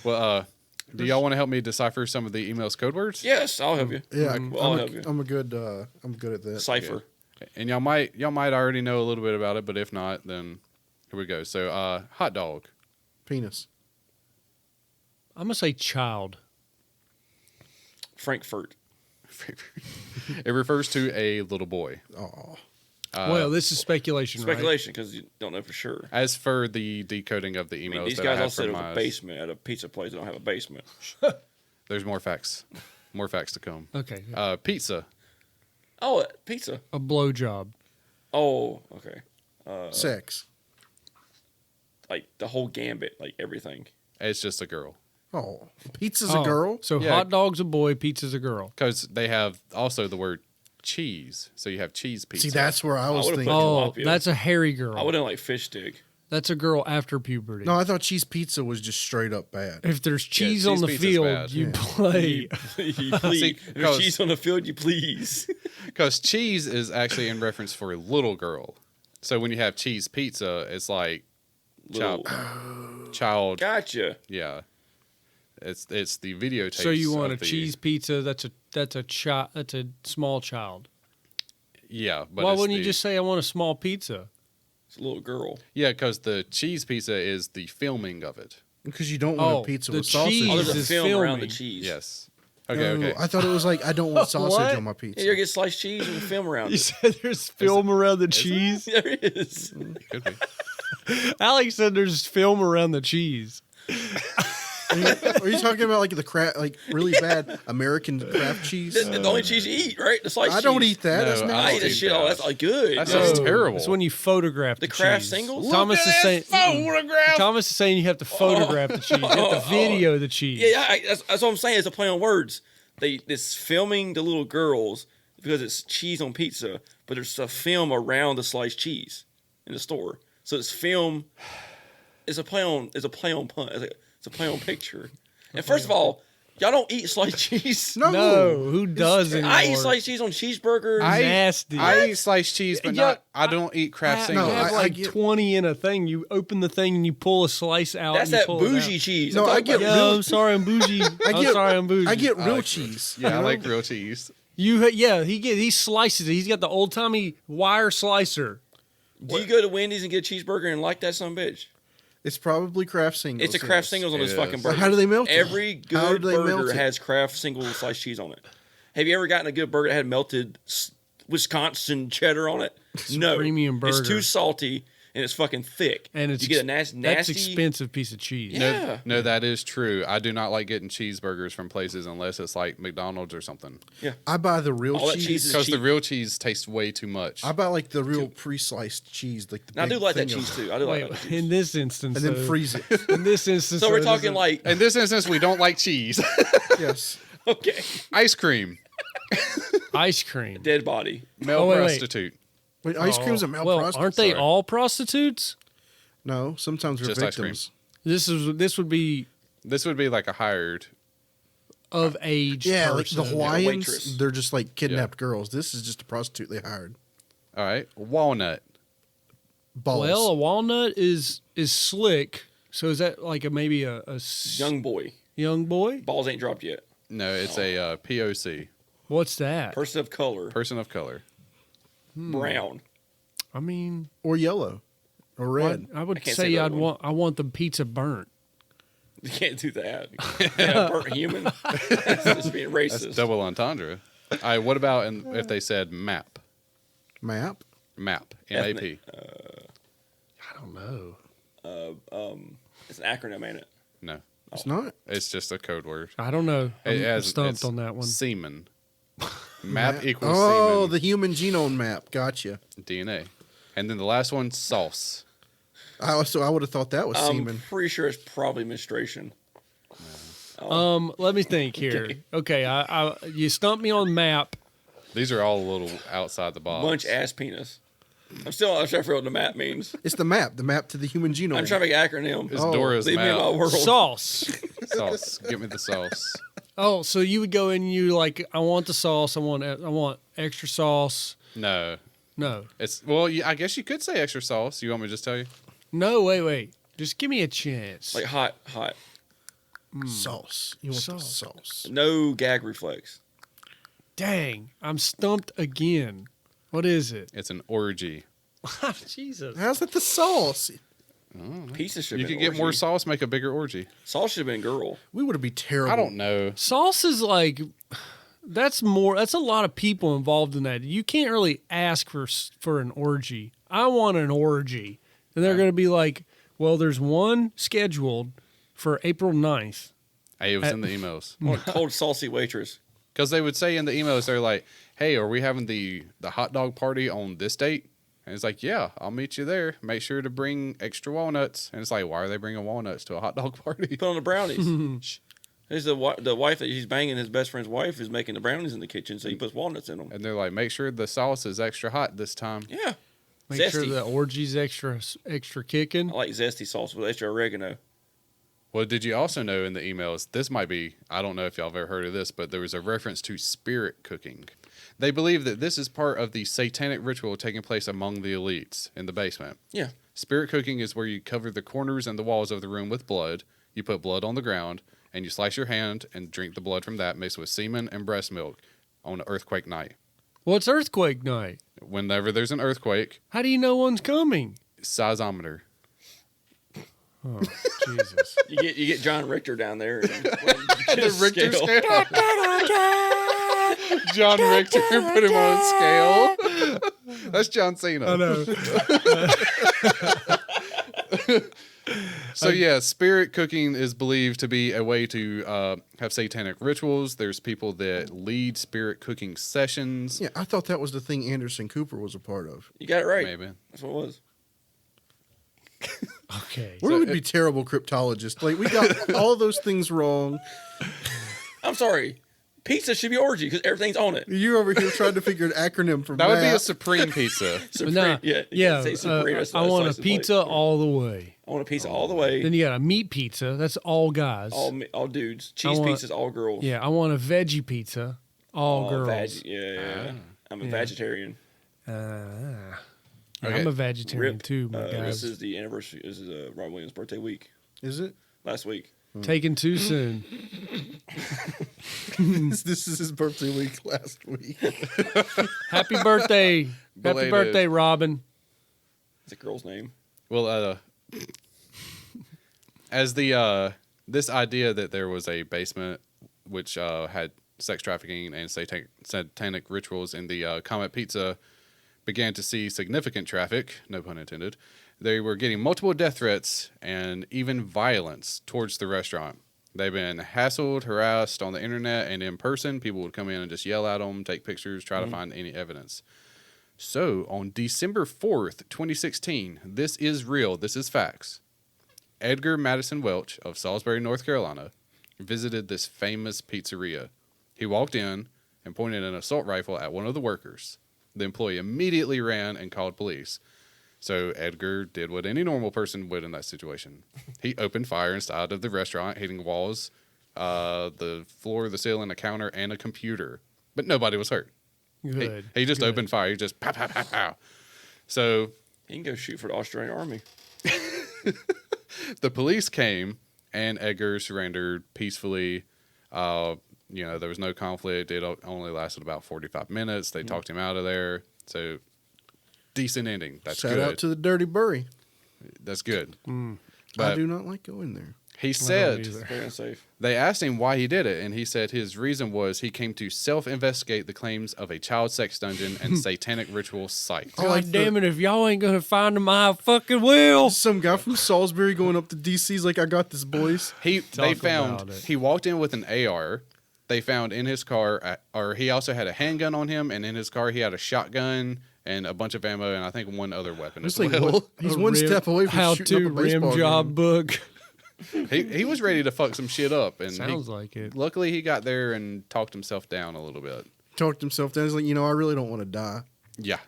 well, do y'all want to help me decipher some of the email's code words? Yes, I'll help you. Yeah, I'll help you. I'm good at that. Cipher. And y'all might already know a little bit about it, but if not, then here we go. So, hot dog. Penis. I'm going to say child. Frankfurt. It refers to a little boy. Oh. Well, this is speculation, right? Speculation, because you don't know for sure. As for the decoding of the I emails mean, these that I guys have all said it from was my, a basement at a pizza place. They don't have a basement. there's more facts to come. Okay. Pizza. Oh, pizza. A blowjob. Oh, okay. Sex. Like the whole gambit, like everything. It's just a girl. Oh. Pizza's a girl? So Yeah. hot dog's a boy, pizza's a girl. Because they have also the word cheese. So you have cheese pizza. See, that's where I was would've thinking. put- Oh, tilapia. that's a hairy I girl. wouldn't like fish stick. That's a girl after puberty. No, I thought cheese pizza was just straight up bad. If there's cheese cheese on the pizza's field, bad. you Yeah. play. You please. See, If there's cheese on the field, you please. Because cheese is actually in reference for a little girl. So when you have cheese pizza, it's like Little- child. Gotcha. Yeah. It's the videotape. So you want a cheese pizza? That's a small child. Yeah, but Why it's wouldn't you the- just say I want a small pizza? It's a little girl. Yeah, because the cheese pizza is the filming of it. Because you don't want Oh, a pizza the with sausage. cheese Oh, there's a is film around the filming. cheese. Yes. No, Okay. I thought it was like, I don't want sausage What? on my Yeah, pizza. you get sliced cheese and film around You it. said there's film around the cheese. There is. Could be. Alex said there's film around the cheese. Are you talking about like the crap, like really bad American craft cheese? That's the only cheese you eat, right? The sliced I don't cheese. eat that. No, That's I I nasty. eat that eat shit. that. Oh, that's like good. That No. sounds terrible. It's when you photograph the Kraft cheese. singles? Thomas is saying. photograph. Thomas is saying you have to photograph the cheese. You have to video the cheese. Yeah, that's what I'm saying. It's a play on words. This filming the little girls because it's cheese on pizza, but there's a film around the sliced cheese in the store. So it's film. It's a play on. It's a play on pun. It's a play on picture. And first of all, y'all don't eat sliced cheese. No. No, who does anymore? I eat sliced cheese on cheeseburgers. Nasty. I eat sliced cheese, but Yeah, I don't eat Kraft I singles. have I like get- 20 in a thing. You open the thing and you pull a slice out. That's and you that pull it bougie out. cheese. No, I'm I talking get about- Yeah, real- I'm sorry, I'm bougie. I'm sorry, I'm bougie. I get real like cheese. Yeah, I you know? like real cheese. He slices it. He's got the old timey wire slicer. Do you go to Wendy's and get a cheeseburger and like that son of a bitch? It's probably Kraft singles. It's a Kraft yes. singles on It this is. fucking But burger. how do they melt it? Every How good do they melt burger it? has Kraft single sliced cheese on it. Have you ever gotten a good burger that had melted Wisconsin cheddar on it? No. premium It's burger. too salty. and it's fucking thick. And it's you get a nasty. That's expensive piece of cheese. Yeah. No, that is true. I do not like getting cheeseburgers from places unless it's like McDonald's or something. I buy the real All that cheese. cheese is Because the cheap. real cheese tastes way too much. I buy like the real pre-sliced cheese, like the Now, I do big like that thing of- cheese too. I do like Wait, that cheese. in this instance, and then though- freeze it. In this instance, So we're though, talking like In this instance, we don't like cheese. Yes. okay, Ice cream, ice cream. dead body. male Oh, wait. prostitute. Wait, ice cream's a male Well, prostitute? aren't they Sorry. all prostitutes? No, sometimes they're Just ice cream. victims. This would be This would be like a hired. of age. Yeah, like person. the Hawaiians, waitress. they're just like kidnapped girls. This is just a prostitute they hired. All right, walnut. Balls. Well, a walnut is slick. So is that like maybe a Young boy. young boy? Balls ain't dropped yet. No, it's a POC, What's that? Person of color. person of color. Brown. I mean, or yellow. Or red. I would I can't say say the I other one. want the pizza burnt. You can't do that. Yeah, burnt human. That's just being That's racist. double entendre. All right, what about if they said map? Map. Map. M-A-P. I don't know. It's an acronym, ain't it? No, It's not. it's just a code word. I don't know. It I'm has- stumped it's on that one. Semen. Map equals Oh, semen. the human genome map. Gotcha. DNA. And then the last one, sauce. I would have thought that was I'm semen. pretty sure it's probably menstruation. Let me think here. Okay, I you stumped me on map. These are all a little outside the box. Munch ass penis. I'm trying to figure out what the map means. It's the map to the human genome. I'm trying to make an acronym. It's Dora's Leave me in map. my world. Sauce. Sauce. Give me the sauce. Oh, so you would go in and you like, I want the sauce. I want extra sauce. No. No, It's well. I guess you could say extra sauce. You want me to just tell you? no, wait. Just give me a chance. Like hot. sauce. You want the Sauce. sauce. No gag reflex. Dang, I'm stumped again. What is it? It's an orgy. Jesus. How's that the sauce? Pizza should You have could been get more orgy. sauce, make a bigger orgy. Sauce should have been girl. We would have been terrible. I don't know. Sauce is like, that's a lot of people involved in that. You can't really ask for an orgy. I want an orgy. And they're going to be like, well, there's one scheduled for April 9th. Hey, it was in the emails. What cold saucy waitress. Because they would say in the emails, they're like, hey, are we having the hot dog party on this date? And it's like, yeah, I'll meet you there. Make sure to bring extra walnuts. And it's like, why are they bringing walnuts to a hot dog party? Put on the brownies. There's the wife that he's banging, his best friend's wife, is making the brownies in the kitchen, so he puts walnuts in them. And they're like, make sure the sauce is extra hot this time. Yeah. Make Zesty. sure the orgy's extra kicking. I like zesty sauce with extra oregano. Well, did you also know in the emails, this might be, I don't know if y'all have ever heard of this, but there was a reference to spirit cooking. They believe that this is part of the satanic ritual taking place among the elites in the basement. Yeah. Spirit cooking is where you cover the corners and the walls of the room with blood. You put blood on the ground, and you slice your hand and drink the blood from that mixed with semen and breast milk on an earthquake night. What's earthquake night? Whenever there's an earthquake, How do you know one's coming? seismometer. Oh, Jesus. You get John Richter down there. And The Richter scale. John Richter put him on a scale. That's John Cena. I know. So yeah, spirit cooking is believed to be a way to have satanic rituals. There's people that lead spirit cooking sessions. Yeah, I thought that was the thing Anderson Cooper was a part of. You got it right. Maybe. That's what it was. Okay. We would be terrible cryptologists. Like we got all those things wrong. I'm sorry. Pizza should be orgy because everything's on it. You're over here trying to figure an acronym for That would be a map. supreme pizza. Supreme, Nah, yeah. yeah. Say supreme, that's I what want a slice of plate. pizza all the way. I want a pizza all the way. Then you got a meat pizza. That's all guys. All dudes. Cheese want- pizzas, all girls. Yeah, I want a veggie pizza. All All girls. Yeah. I'm a Yeah. vegetarian. Okay. I'm a vegetarian Rip. too, my guys. This is the anniversary. This is Robin Williams' birthday week. Is it? Last week. Taken too soon. This is his birthday week last week. Happy birthday. Happy Belated. birthday, Robin. It's a girl's name. Well, as the this idea that there was a basement which had sex trafficking and satanic rituals in the Comet Pizza began to see significant traffic, no pun intended, They were getting multiple death threats and even violence towards the restaurant. They've been hassled, harassed on the internet and in person. People would come in and just yell at them, take pictures, try to find any evidence. So on December 4th, 2016, this is real, this is facts. Edgar Madison Welch of Salisbury, North Carolina, visited this famous pizzeria. He walked in and pointed an assault rifle at one of the workers. The employee immediately ran and called police. So Edgar did what any normal person would in that situation. He opened fire inside of the restaurant, hitting walls, the floor, the ceiling, the counter, and a computer. But nobody was hurt. Good. He just opened fire. He just pow, pow, pow, pow. So He can go shoot for the Australian Army. the police came, and Edgar surrendered peacefully. There was no conflict. It only lasted about 45 minutes. They talked him out of there. So decent ending. That's Shout good. out to the Dirty Burry. That's good. I But do not like going there. he said either. Very unsafe. they asked him why he did it, and he said his reason was he came to self-investigate the claims of a child sex dungeon and satanic ritual site. I like God damn it! If y'all ain't gonna find him, I fucking will. Some guy from Salisbury going up to DC's like, I got this, boys. They Talk found about it. he walked in with an AR. They found in his car, or he also had a handgun on him, and in his car he had a shotgun and a bunch of ammo, and I think one other weapon as It's like, well. what? He's one step away from how shooting to up a baseball rim job game. book. he was ready to fuck some shit up, and Sounds like it. luckily he got there and talked himself down a little bit. Talked himself down. He's like, I really don't want to die. Yeah,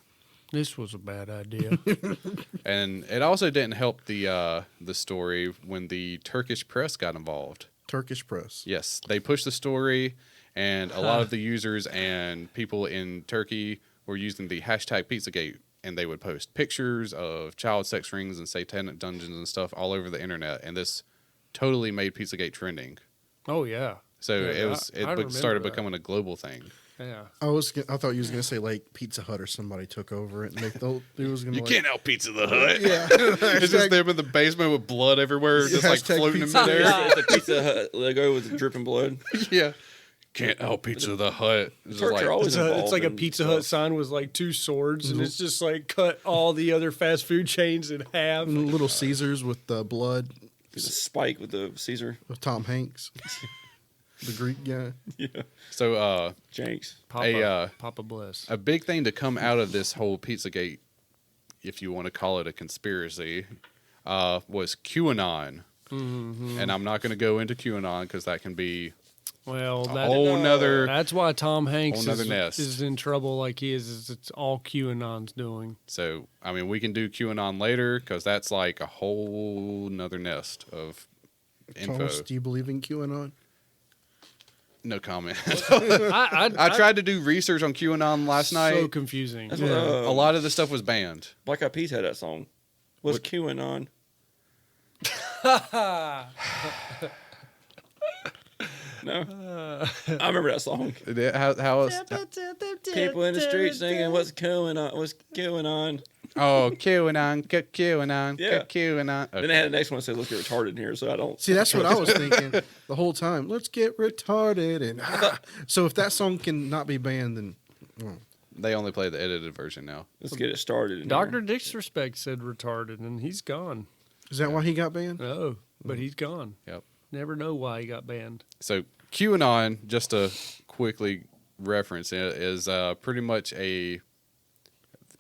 This was a bad idea. and it also didn't help the story when the Turkish press got involved. Turkish press. Yes, they pushed the story, and a lot of the users and people in Turkey were using the hashtag Pizzagate, and they would post pictures of child sex rings and satanic dungeons and stuff all over the internet, and this totally made Pizzagate trending. Oh yeah. So Yeah, it I remember started that. becoming a glable thing. Yeah. I thought you was gonna say like Pizza Hut or somebody took over it and make the it was gonna. out Pizza the Hut. Yeah. It's just them in the basement with blood everywhere, just like Hashtag floating Pizza in midair. It's a Pizza Hut logo with dripping blood. Yeah. Can't out Pizza the Hut. It's just Turks like, are always It's involved like a in Pizza stuff. Hut sign with like two swords, and it's just like cut all the other fast food chains in half. Little Caesars with the blood There's a spike with the Caesar. with Tom Hanks, the Greek guy. Yeah. so Jenks. Papa Bliss. a big thing to come out of this whole Pizzagate, if you want to call it a conspiracy, was QAnon. And I'm not going to go into QAnon because that can be Well, whole nother. that's why Tom Hanks whole nother nest. is in trouble like he is it's all QAnon's doing. So, I mean, we can do QAnon later because that's like a whole nother nest of info. Thomas, do you believe in QAnon? No comment. I I tried to do research on QAnon last so night. confusing. That's what, A lot of the stuff was banned. Black Eyed Peas had that song. What's QAnon? No, I remember that song. How else? People in the street singing, "What's going on? What's going on?" Oh, QAnon, QAnon, Yeah. QAnon. Then they had the next one that said, "Let's get retarded in here," so I don't. See, that's what I was thinking the whole time. Let's get retarded, and so if that song can not be banned, then They only play the edited version now. Let's get it started. In Dr. here. Disrespect said retarded, and he's gone. is that why he got banned? No, but he's gone. Yep. Never know why he got banned. So QAnon, just to quickly reference it, is pretty much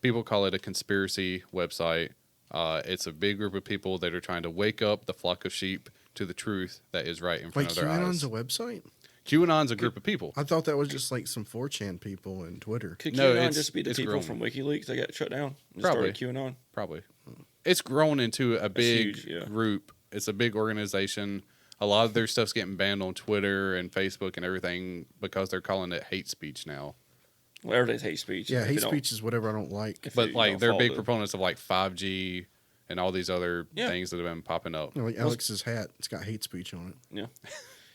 people call it a conspiracy website. It's a big group of people that are trying to wake up the flock of sheep to the truth that is right in front Wait, of their QAnon's eyes. a website? QAnon's a group of people. I thought that was just like some 4chan people and Twitter. Could No, QAnon it's- just be the it's people grown. from WikiLeaks that got shut down? And Probably. started QAnon. Probably. It's grown into a big huge, yeah. group. It's a big organization. A lot of their stuff's getting banned on Twitter and Facebook and everything because they're calling it hate speech now. Well, everything's hate speech. Yeah, If hate you don't- speech is whatever I don't like. if But you like don't they're follow big the- proponents of like 5G and all these other Yeah. things that have been popping up. Like Alex's hat, it's got hate speech on it. Yeah.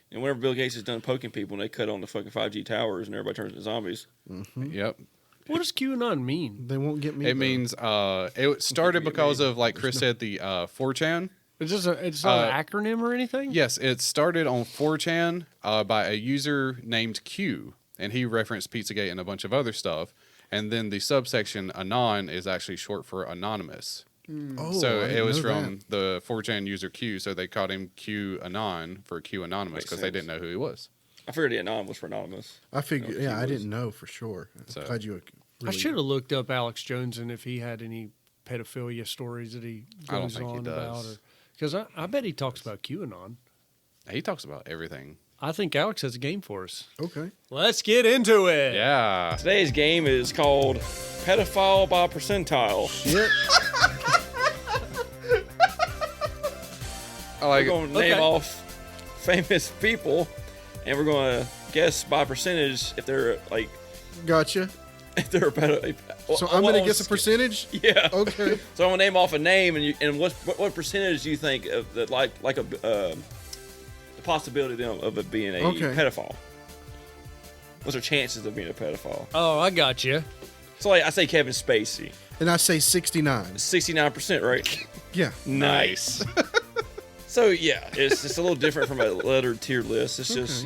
And whenever Bill Gates is done poking people and they cut on the fucking 5G towers and everybody turns into zombies. Yep. What does QAnon mean? They won't get me. It though. means it started be because made. of like Chris said the 4chan. It's not an acronym or anything? Yes, it started on 4chan by a user named Q, and he referenced Pizzagate and a bunch of other stuff. And then the subsection Anon is actually short for anonymous. Oh, So I it didn't was know from the 4chan user Q, so they called him Q Anon for Q Anonymous because they didn't know who he was. I figured the Anon was for anonymous. I figured. No, Yeah, he I was. didn't know for sure. So- Glad you. I should have looked up Alex Jones and if he had any pedophilia stories that he I don't goes think he on does. about. Because I bet he talks about QAnon. He talks about everything. I think Alex has a game for us. Okay. Let's get into it. Yeah. Today's game is called Pedophile by Percentile. Shit. I like We're it. going to name off famous people, and we're going to guess by percentage if they're like Gotcha. if they're a pedo. So I'm gonna guess a percentage. Yeah. Okay. So I'm gonna name off a name, and what percentage do you think of the the possibility of it being a Okay. pedophile? What's their chances of being a pedophile? Oh, I got you. So like I say Kevin Spacey, And I say 69. 69%, right? Yeah. Nice. So yeah, it's just a little different from a letter tier list. It's just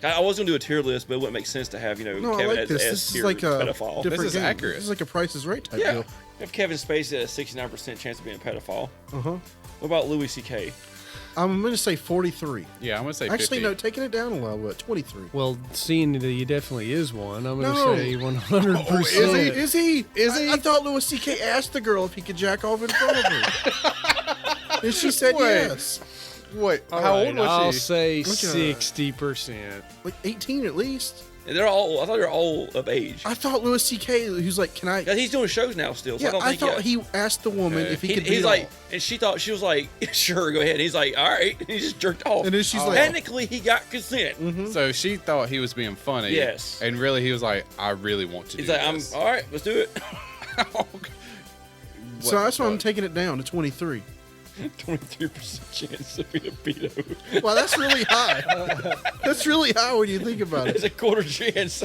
I was gonna do a tier list, but it wouldn't make sense to have No, I Kevin like as this. S This is tier like a pedophile. different This is game. accurate. This is like a Price is Right type Yeah. deal. If Kevin Spacey has a 69% chance of being a pedophile, Uh-huh. what about Louis C.K.? I'm gonna say 43. Yeah, I'm gonna say Actually, 50. no, taking it down a little bit. 23. Well, seeing that he definitely is one, I'm going to No. say 100%. Oh, is he? Is he? I thought Louis C.K. asked the girl if he could jack off in front of her. And she said Wait. yes. Wait, All how right, old was I'll she? say Look at 60%. Like 18 at least. And they're all. I thought they're all of age. I thought Louis C.K. Who's like, can I? Yeah, he's doing shows now still. So Yeah, I don't I think thought he asked the woman Okay. if he could he's beat like, all. and she was like, sure, go ahead. And he's like, all right. And he just jerked off. And then she's like- technically, he got consent. So she thought he was being funny. Yes. And really, he was like, I really want to He's do like, this. all right, let's do it. So that's why I'm taking it down to 23. 23% chance of being a pedo. Wow, that's really high. That's really high when you think about It's it. a quarter chance.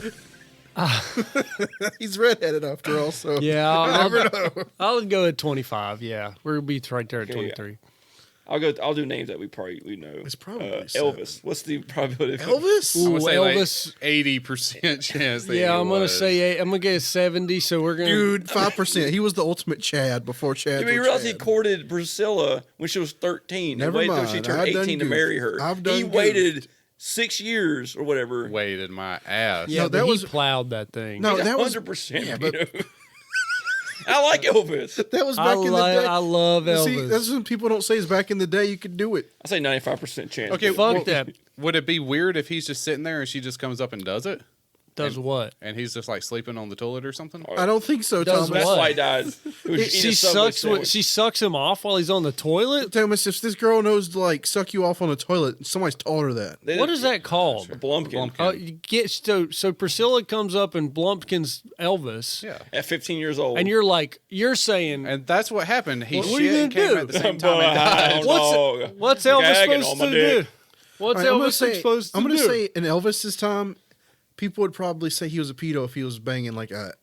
He's redheaded after all, so Yeah, never know. I'll go at 25. Yeah, we'll be right there at Okay, yeah. 23. I'll do names that we know. It's probably Elvis. What's the probability of Elvis? I'm Ooh, gonna say Elvis. like 80% chance that Yeah, he I'm going to was. say I'm going to get 70. So we're going to. Dude, 5%. He was the ultimate Chad before Chad. Do you realize he courted Priscilla when she was 13? Never and waited till she mind. turned I've done 18 to goofed. marry her. I've done He goofed. waited 6 years or whatever. Waited my ass. Yeah, No, but that he was- plowed that thing. No, He's that was 100%. yeah, but- I like Elvis. that was I, back in the day. I love Elvis. See, that's what people don't say is back in the day you could do it. I say 95% chance. Okay, Fuck well, that. Would it be weird if he's just sitting there and she just comes up and does it? Does what? And he's just like sleeping on the toilet or something? I don't think so, Does Thomas. That's what? why he died. He was eating She a Subway sucks. sandwich. She sucks him off while he's on the toilet. Thomas, if this girl knows to like suck you off on a toilet, somebody's told her that. They What did- is that called? Blumpkin. You get so Priscilla comes up and Blumpkin's Elvis, Yeah. At 15 years old. and you're saying And that's what happened. He What are shit you and gonna came do? at the same time and died. what's Elvis Gagging supposed on to my dick. do? What's All right, Elvis supposed to I'm do? gonna say in Elvis's time, people would probably say he was a pedo if he was banging like a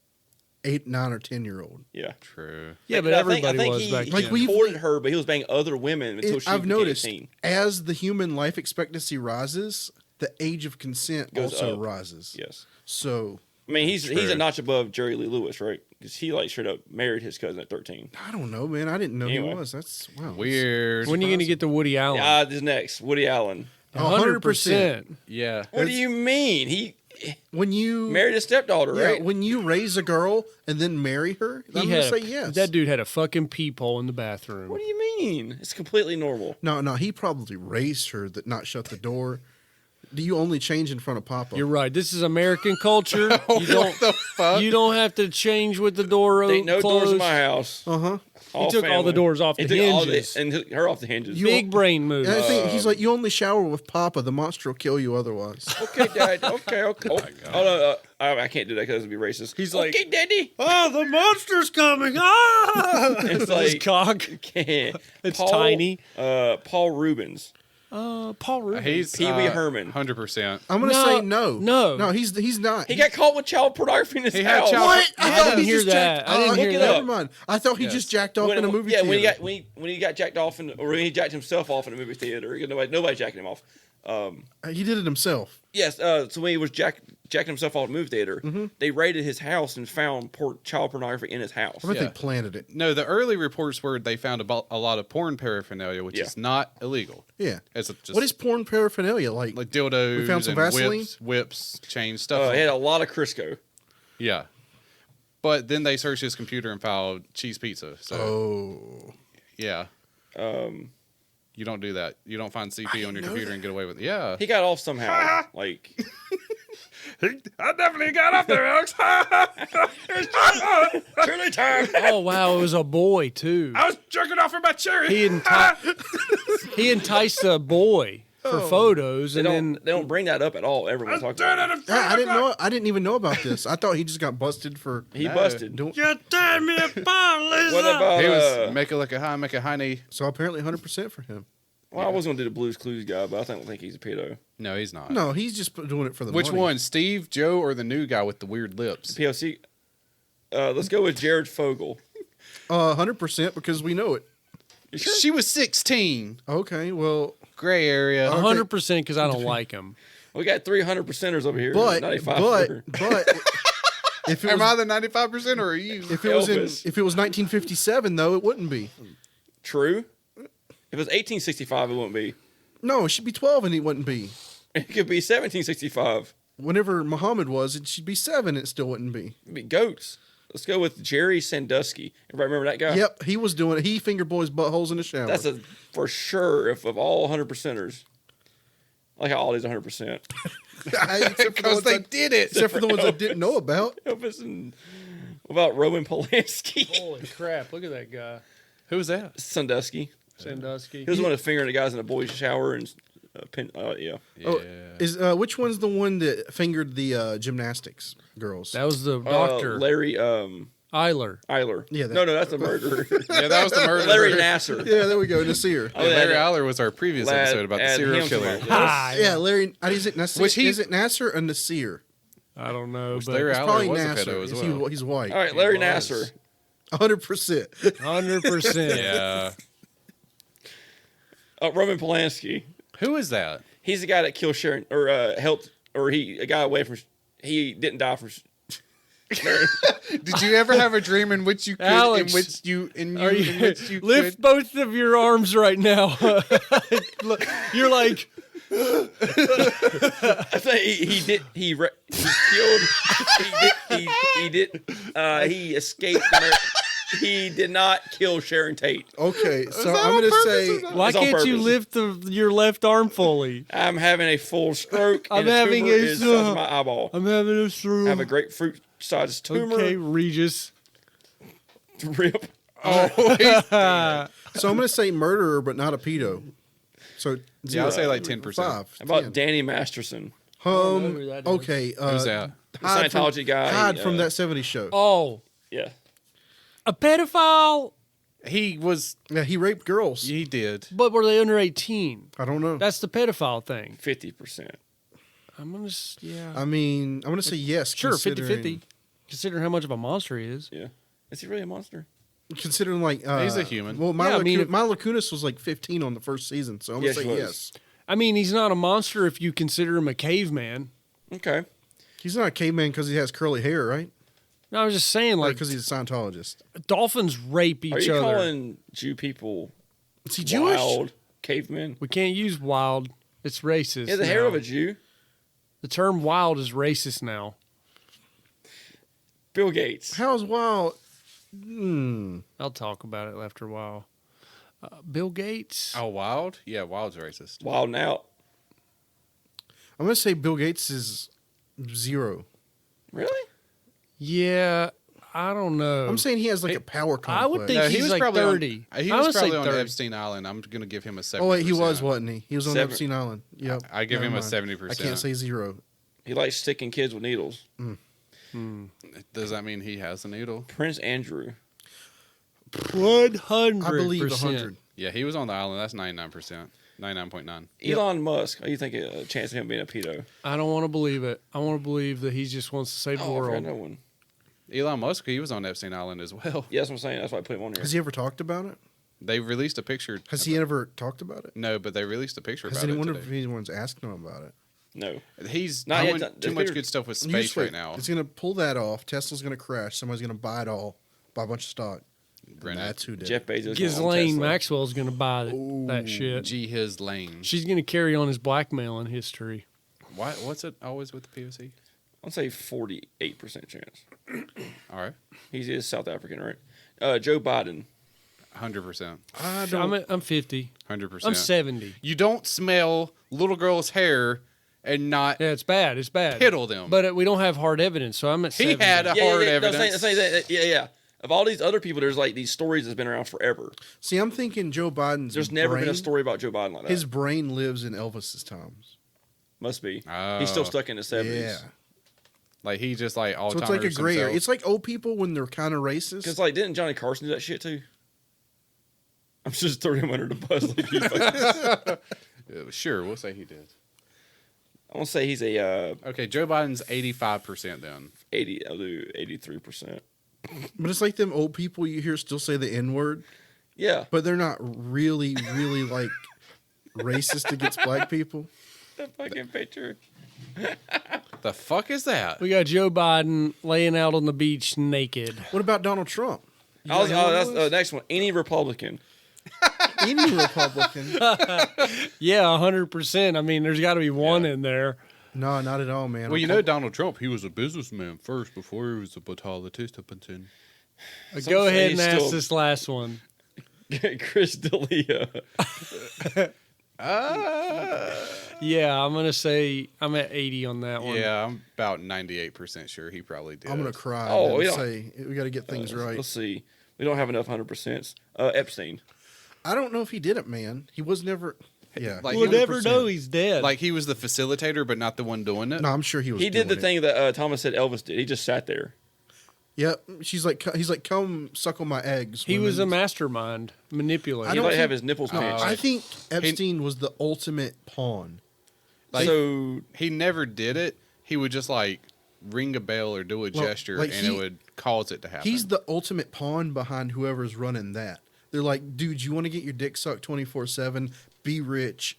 8, 9, or 10-year-old. Yeah. True. Yeah, but I everybody think was he, back he then. Like, we- courted her, but he was banging other women until she I've became noticed 18. as the human life expectancy rises, the age of consent Goes also up. rises. Yes. So I mean, he's True. a notch above Jerry Lee Lewis, right? Because he like straight up married his cousin at 13. I don't know, man. I didn't know Anyway. he was. That's wow. Weird. When are you going to get to Woody Allen? This next, Woody Allen. 100%. Yeah. What do you mean? He When you married his stepdaughter, yeah, right? when you raise a girl and then marry her, I'm He gonna had say yes. That dude had a fucking peephole in the bathroom. What do you mean? It's completely normal. No, he probably raised her that not shut the door. Do you only change in front of Papa? You're right. This is American culture. You don't. What the fuck? You don't have to change with the door There ain't no closed. doors in my house. Uh-huh. All took all the doors off He the took all hinges. and took her off the hinges. Big brain move. And I think he's like, you only shower with Papa. The monster will kill you otherwise. Okay, Dad. Okay. Oh no, I can't do that because it'd be racist. He's okay, like- Daddy. Oh, the monster's coming! Ah! It's His like cock. can't. It's tiny. Paul Rubens. Paul Rubens. He's Pee Wee Herman. 100%. I'm gonna No, say no. no. No, he's not. He got caught with child pornography in his He had house. child- What? I thought didn't he hear just that. jacked- I didn't hear that. Never mind. I thought he Yes. just jacked off in a movie theater. when he got jacked off or when he jacked himself off in a movie theater. Nobody jacked him off. He did it himself. Yes. So when he was jacking himself off the movie theater, they raided his house and found child pornography in his house. I bet Yeah. they planted it. No, the early reports were they found a lot of porn paraphernalia, which is not illegal. Yeah. It's just What is porn paraphernalia like? like dildos, We found some and Vaseline? whips, chains, stuff. He had a lot of Crisco. Yeah. But then they searched his computer and found cheese pizza. So Oh. yeah, you don't do that. You don't find CP on your computer and get away with it. Yeah. He got off somehow. Like I definitely got up there, Alex. Truly time. Oh wow, it was a boy too. I was jerking off for my cherry. He enticed a boy for photos, They and don't then bring that up at all. Everyone talks about it. I didn't know. I didn't even know about this. I thought he just got busted for. He busted. doing. you tear me apart, Lisa. What about? He was make it look a high, make a high knee. So apparently 100% for him. Well, I was gonna do the Blues Clues guy, but I don't think he's a pedo. No, he's not. No, he's just doing it for the Which money. one, Steve, Joe, or the new guy with the weird lips? POC. Let's go with Jared Fogle. 100% because we know it. She was 16. Okay, well, Gray area. 100% because I don't like him. We got 300%ers over here. but 95. if it Am was I the 95% or are you? if it was Elvis. if it was 1957 though, it wouldn't be. True. If it was 1865, it wouldn't be. No, it should be 12 and it wouldn't be. It could be 1765. Whenever Muhammad was, it should be 7. It still wouldn't be. It'd be goats. Let's go with Jerry Sandusky. Everybody remember that guy? Yep, he was doing it. He fingered boys' buttholes in the shower. That's a for sure. If of all 100%ers, I like how all these 100%. Because they did it. Except for the ones I didn't know about. Elvis and what about Roman Polanski? Holy crap! Look at that guy, Who's that? Sandusky. Sandusky. He was one of fingering the guys in the boys' shower and yeah. Oh, is which one's the one that fingered the gymnastics girls? That was the doctor, Larry Eiler. Eiler. Yeah, no, that's a murderer. Yeah, that was the murderer. Larry Nasser. yeah, there we go. Nasir. Oh, Larry yeah, Aller was our previous Lad- episode about the add serial him to killer. my Ah, list. Yeah, Larry. Is it Nasir? Which he- is it Nasser or Nasir? I don't know, but Larry It's Aller probably was a Nasser. pedo as Is well. he's white. All right, Larry was. Nasser. 100%. 100%. Yeah. Roman Polanski. Who is that? He's the guy that killed Sharon or helped or he a guy away from. He didn't die from. Did you ever have a dream in which you could, Alex, in which you, in Are you, in you, which you lift could? both of your arms right now. You're like, I think he escaped. He did not kill Sharon Tate. Okay, so that I'm on going to purpose say or not? why It's on can't you purpose. lift your left arm fully? I'm having a full stroke. I'm and a having tumor a is the size of my eyeball. I'm having a stroke. I have a grapefruit sized tumor. Okay, Regis. Rip. so I'm going to say murderer, but not a pedo. So Yeah, I'll say like 10%. 5. How about 10. Danny Masterson, know who that is. Okay. Who's that? the Scientology guy? Hyde from that 70s show. Oh, Yeah. a pedophile. He was. Yeah, he raped girls. He did. But were they under 18? I don't know. That's the pedophile thing. 50%. I'm going to, yeah. I mean, I'm going to say yes. Sure, considering- 50-50. Considering how much of a monster he is. Yeah. Is he really a monster? Considering like He's a human. Well, Yeah, I mean, Milo Kunis was like 15 on the first season, so I'm Yes, gonna he say was. yes. I mean, he's not a monster if you consider him a caveman. Okay. He's not a caveman because he has curly hair, right? No, I was just saying, Like like, because he's a Scientologist. dolphins rape Are each you other. calling Jew people Is he Jewish? wild cavemen? We can't use wild. It's racist. He has the hair now. of a Jew. The term wild is racist now. Bill Gates. How's wild? I'll talk about it after a while. Bill Gates. Oh, Wild? Yeah, Wild's racist. Wild and out. I'm gonna say Bill Gates is 0. Really? Yeah, I don't know. I'm saying he has like a power complex. I would think No, he's like probably 30. On, he I was would say probably on 30. Epstein Island. I'm going to give him a 70%. Oh wait, he was, wasn't he? He was on 7. Epstein Island. Yep. I give him a Never mind. 70%. I can't say 0. He likes sticking kids with needles. Does that mean he has a needle? Prince Andrew. 100%. I believe 100. Yeah, he was on the island. That's 99%. 99.9. Elon Musk. How do you think a chance of him being a pedo? I don't want to believe it. I want to believe that he just wants to save the Oh, I forgot world. that one. Elon Musk, he was on Epstein Island as well. Yeah, that's what I'm saying. That's why I put him on here. Has he ever talked about it? They released a picture. Has he ever talked about it? No, but they released a picture Has about anyone it if today. anyone's asking him about it? No. He's Not yet. doing too There's much bigger- good stuff with You space just wait. right now. It's gonna pull that off. Tesla's gonna crash. Somebody's gonna buy it all, buy a bunch of stock. And Brennan. that's who did Jeff it. Bezos. gonna own Ghislaine Tesla. Maxwell's going to buy that shit. G his lane. She's going to carry on his blackmailing history. Why? What's it always with the POC? I'll say 48% chance. All right, He is South African, right? Joe Biden. 100%, I'm 50. 100%. I'm 70. You don't smell little girl's hair and not Yeah, it's bad. It's bad. piddle them. But we don't have hard evidence, so I'm at he 70. had a hard evidence. Yeah. Of all these other people, there's like these stories that's been around forever. See, I'm thinking Joe Biden's. There's never been a brain- story about Joe Biden like that. His brain lives in Elvis's times. Must be. Oh. He's still stuck in the 70s. Yeah. Like he just like all So it's like a gray area. It's like old people when they're kind of racist. Because like, didn't Johnny Carson do that shit too? I'm just throwing him under the bus. Like he fucking- Sure, we'll say he did. I want to say he's a Okay, Joe Biden's 85% then. 80. I'll do 83%. But it's like them old people you hear still say the N word, Yeah. but they're not really like racist against black people. The fucking picture. The fuck is that? We got Joe Biden laying out on the beach naked. What about Donald Trump? That's the next one. Any Republican. Any Republican? Yeah, 100%. I mean, there's got to be one in there. No, not at all, man. Well, you know Donald Trump, he was a businessman first before he was a politician. Go ahead and say ask still- this last one. Chris D'Elia. Yeah, I'm going to say I'm at 80 on that one. Yeah, I'm about 98% sure he probably did. I'm gonna cry. Oh, and we don't- say we got to get things right. Let's see. We don't have enough 100%. Epstein. I don't know if he did it, man. He was never. Yeah, Like, We'll he- never know he's dead. Like he was the facilitator, but not the one doing it. no, I'm sure he was. He did the doing it. thing that Thomas said Elvis did. He just sat there. Yep. He's like, come suckle my eggs. he was a women." mastermind, manipulator. I He don't might think- have his nipples pinched. I think Epstein was the ultimate pawn. Like, so he never did it. He would just like ring a bell or do a gesture, like, and it would cause it to happen. He's the ultimate pawn behind whoever's running that. They're like, dude, you want to get your dick sucked 24/7, be rich,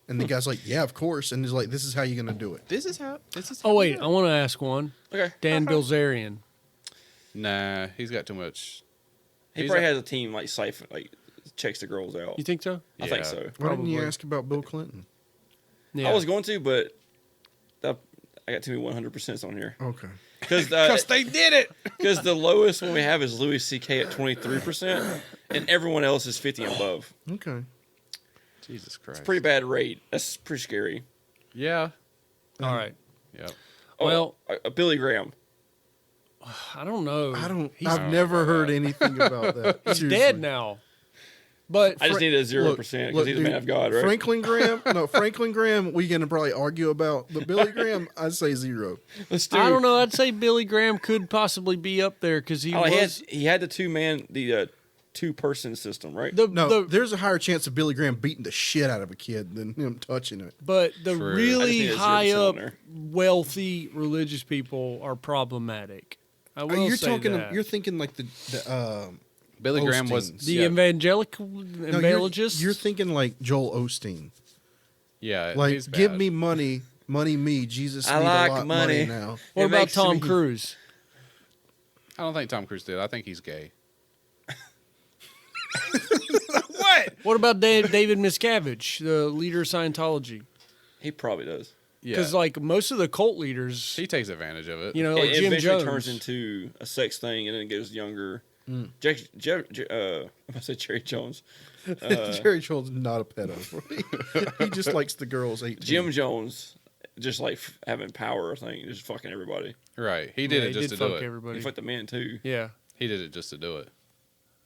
and the guy's like, yeah, of course, and he's like, this is how you're gonna do it. This is how. Oh, wait, I want to ask one. okay. Dan Bilzerian. Nah, he's got too much. He he's probably a- has a team like siphon, like checks the girls out. You think so? I think Yeah. so. Why didn't you Probably. ask about Bill Clinton? Yeah. I was going to, but I got too many 100% on here Okay. because they did it. the lowest one we have is Louis C.K. at 23%, and everyone else is 50 and above. Okay. Jesus Christ. Pretty bad rate. That's pretty scary. Yeah. All right. Yep. Oh, Well- Billy Graham. I don't know. I've never heard anything about that. He's Seriously. dead now. But I just needed a Look, 0% because look, he's a man dude, of God, right? Franklin Graham, we can probably argue about, but Billy Graham, I'd say 0. Let's do. I don't know. I'd say Billy Graham could possibly be up there because he Oh, was he had the two-person system, right? No, there's a higher chance of Billy Graham beating the shit out of a kid than him touching it. But the True. I just really need a 0% high on up, there. wealthy religious people are problematic. I will You're say talking. that. You're thinking like the Billy Graham was. Osteens. the Yeah. evangelical no, evangelists. you're thinking like Joel Osteen. Yeah. Like, he's give bad. me money, me. Jesus I need like a lot money. money now. what it about makes Tom me- Cruise? I don't think Tom Cruise did. I think he's gay. What about David Miscavige, the leader of Scientology? He probably does. Yeah. Because like most of the cult leaders, he takes advantage of it. you know, like It Jim eventually Jones. turns into a sex thing, and then it goes younger. Mm. I said Jerry Jones. Jerry Jones not a pedo. He just likes the girls 18. Jim Jones, just like having power thing, just fucking everybody. Right. He did Yeah, it just to fuck do it. everybody. He fucked the men too. Yeah. He did it just to do it.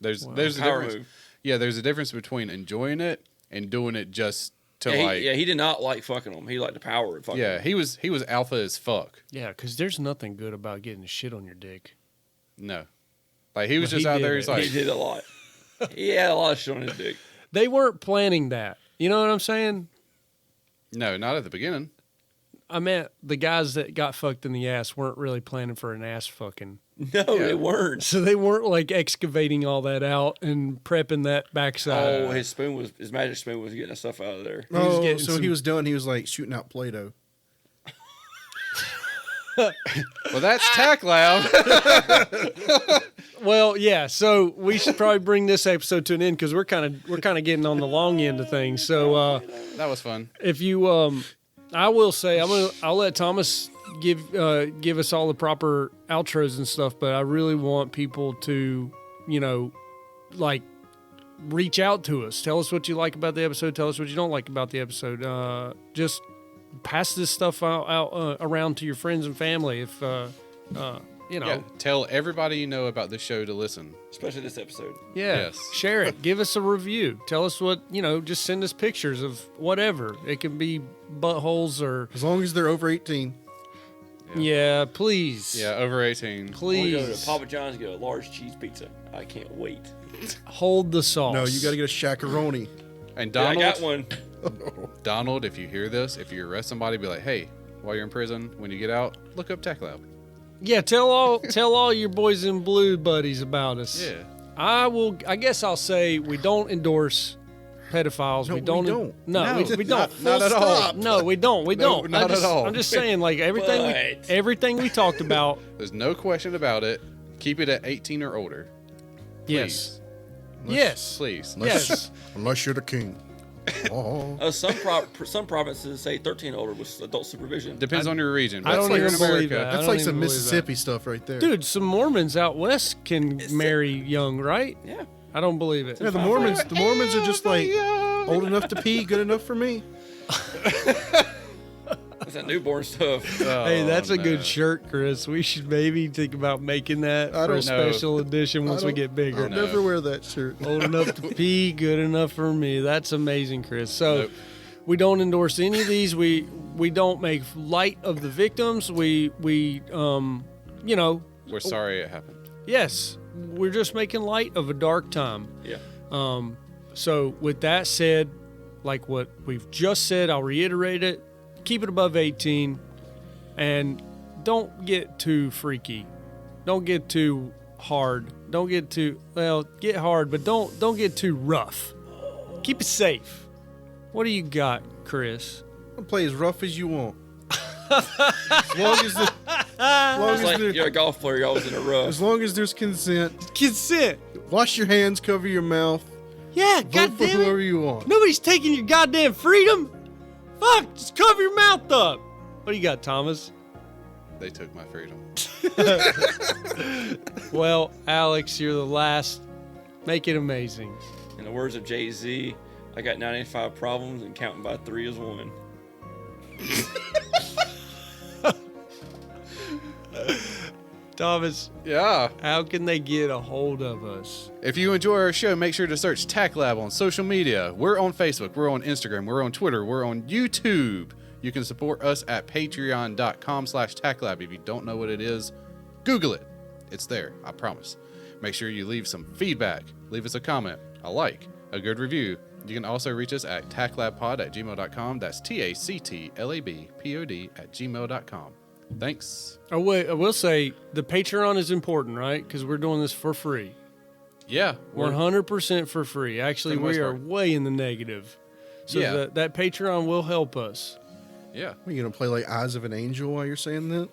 There's a Power difference. move. Yeah, there's a difference between enjoying it and doing it just to Yeah, like. he did not like fucking them. He liked the power of fucking Yeah, them. he was alpha as fuck. Yeah, because there's nothing good about getting shit on your dick. No, like he was Well, just he out did there. it. He's like, He did a lot. He had a lot of shit on his dick. They weren't planning that. You know what I'm saying? no, not at the beginning. I meant the guys that got fucked in the ass weren't really planning for an ass fucking. No, they weren't. So they weren't like excavating all that out and prepping that backside. Oh, his magic spoon was getting that stuff out of there. Oh, getting so some- he was done. He was like shooting out Play-Doh. Well, that's TACT Lab. Well, yeah. So we should probably bring this episode to an end because we're kind of getting on the long end of things. So That was fun. if you, I will say I'll let Thomas give us all the proper outros and stuff, but I really want people to, like reach out to us. Tell us what you like about the episode. Tell us what you don't like about the episode. Just pass this stuff out around to your friends and family. If Yeah, tell everybody you know about this show to listen. Especially this episode. yeah, Yes. share it. Give us a review. Tell us what Just send us pictures of whatever. It can be buttholes or As long as they're over 18. yeah. Please. Yeah, over 18. I want to go Please to Papa John's and get a large cheese pizza. I can't wait. hold the sauce. No, you got to get a shakaroni. And Yeah, I Donald, got one. Donald, if you hear this, if you arrest somebody, be like, hey, while you're in prison, when you get out, look up TACT Lab. Yeah, tell all your boys in blue buddies about us. Yeah. I guess I'll say we don't endorse pedophiles. No, we don't. we don't. No, we don't. Not at all. No, we don't. We No, don't. not at all. I'm just saying, like But- everything we talked about. There's no question about it. Keep it at 18 or older. Yes. Yes. Please. Yes. Unless you're the king. Oh. Some provinces say 13 older with adult supervision. Depends on your region. I don't But even in believe America, that. I That's don't like even some believe Mississippi stuff right there. Dude, some Mormons out west can marry young, right? Yeah. I don't believe it. Yeah, the Mormons are just like old enough to pee, good enough for me. That's that newborn stuff. Hey, that's a no. good shirt, Chris. We should maybe think about making that I for a don't know. special edition once we get bigger. I'll never wear that shirt. Old enough to pee, good enough for me. That's amazing, Chris. So Nope. we don't endorse any of these. We don't make light of the victims. We We're sorry it happened. yes, we're just making light of a dark time. Yeah. So with that said, like what we've just said, I'll reiterate it. Keep it above 18 and don't get too freaky. Don't get too hard. Don't get too, get hard, but don't get too rough. Keep it safe. What do you got, Chris? I'll play as rough as you want. As long as It's like you're a golf player, you're always in a rough. as long as there's consent. Consent. Wash your hands, cover your mouth. Yeah, Vote for goddamn whoever it. you want. Nobody's taking your goddamn freedom. Fuck, just cover your mouth up. What do you got, Thomas? They took my freedom. Well, Alex, you're the last. Make it amazing. In the words of Jay-Z, I got 95 problems and counting by 3 is one. Thomas, Yeah. how can they get a hold of us? If you enjoy our show, make sure to search TACT Lab on social media. We're on Facebook, we're on Instagram, we're on Twitter, we're on YouTube. You can support us at patreon.com/tactlab. If you don't know what it is, Google it. It's there, I promise. Make sure you leave some feedback. Leave us a comment, a like, a good review. You can also reach us at tactlabpod@gmail.com. That's tactlabpod@gmail.com. Thanks. Oh, wait, I will say the Patreon is important, right? Because we're doing this for free. Yeah. 100% for free. Actually, For the most we are part. way in the negative. So Yeah. that Patreon will help us. Yeah. Are you gonna play like Eyes of an Angel while you're saying that?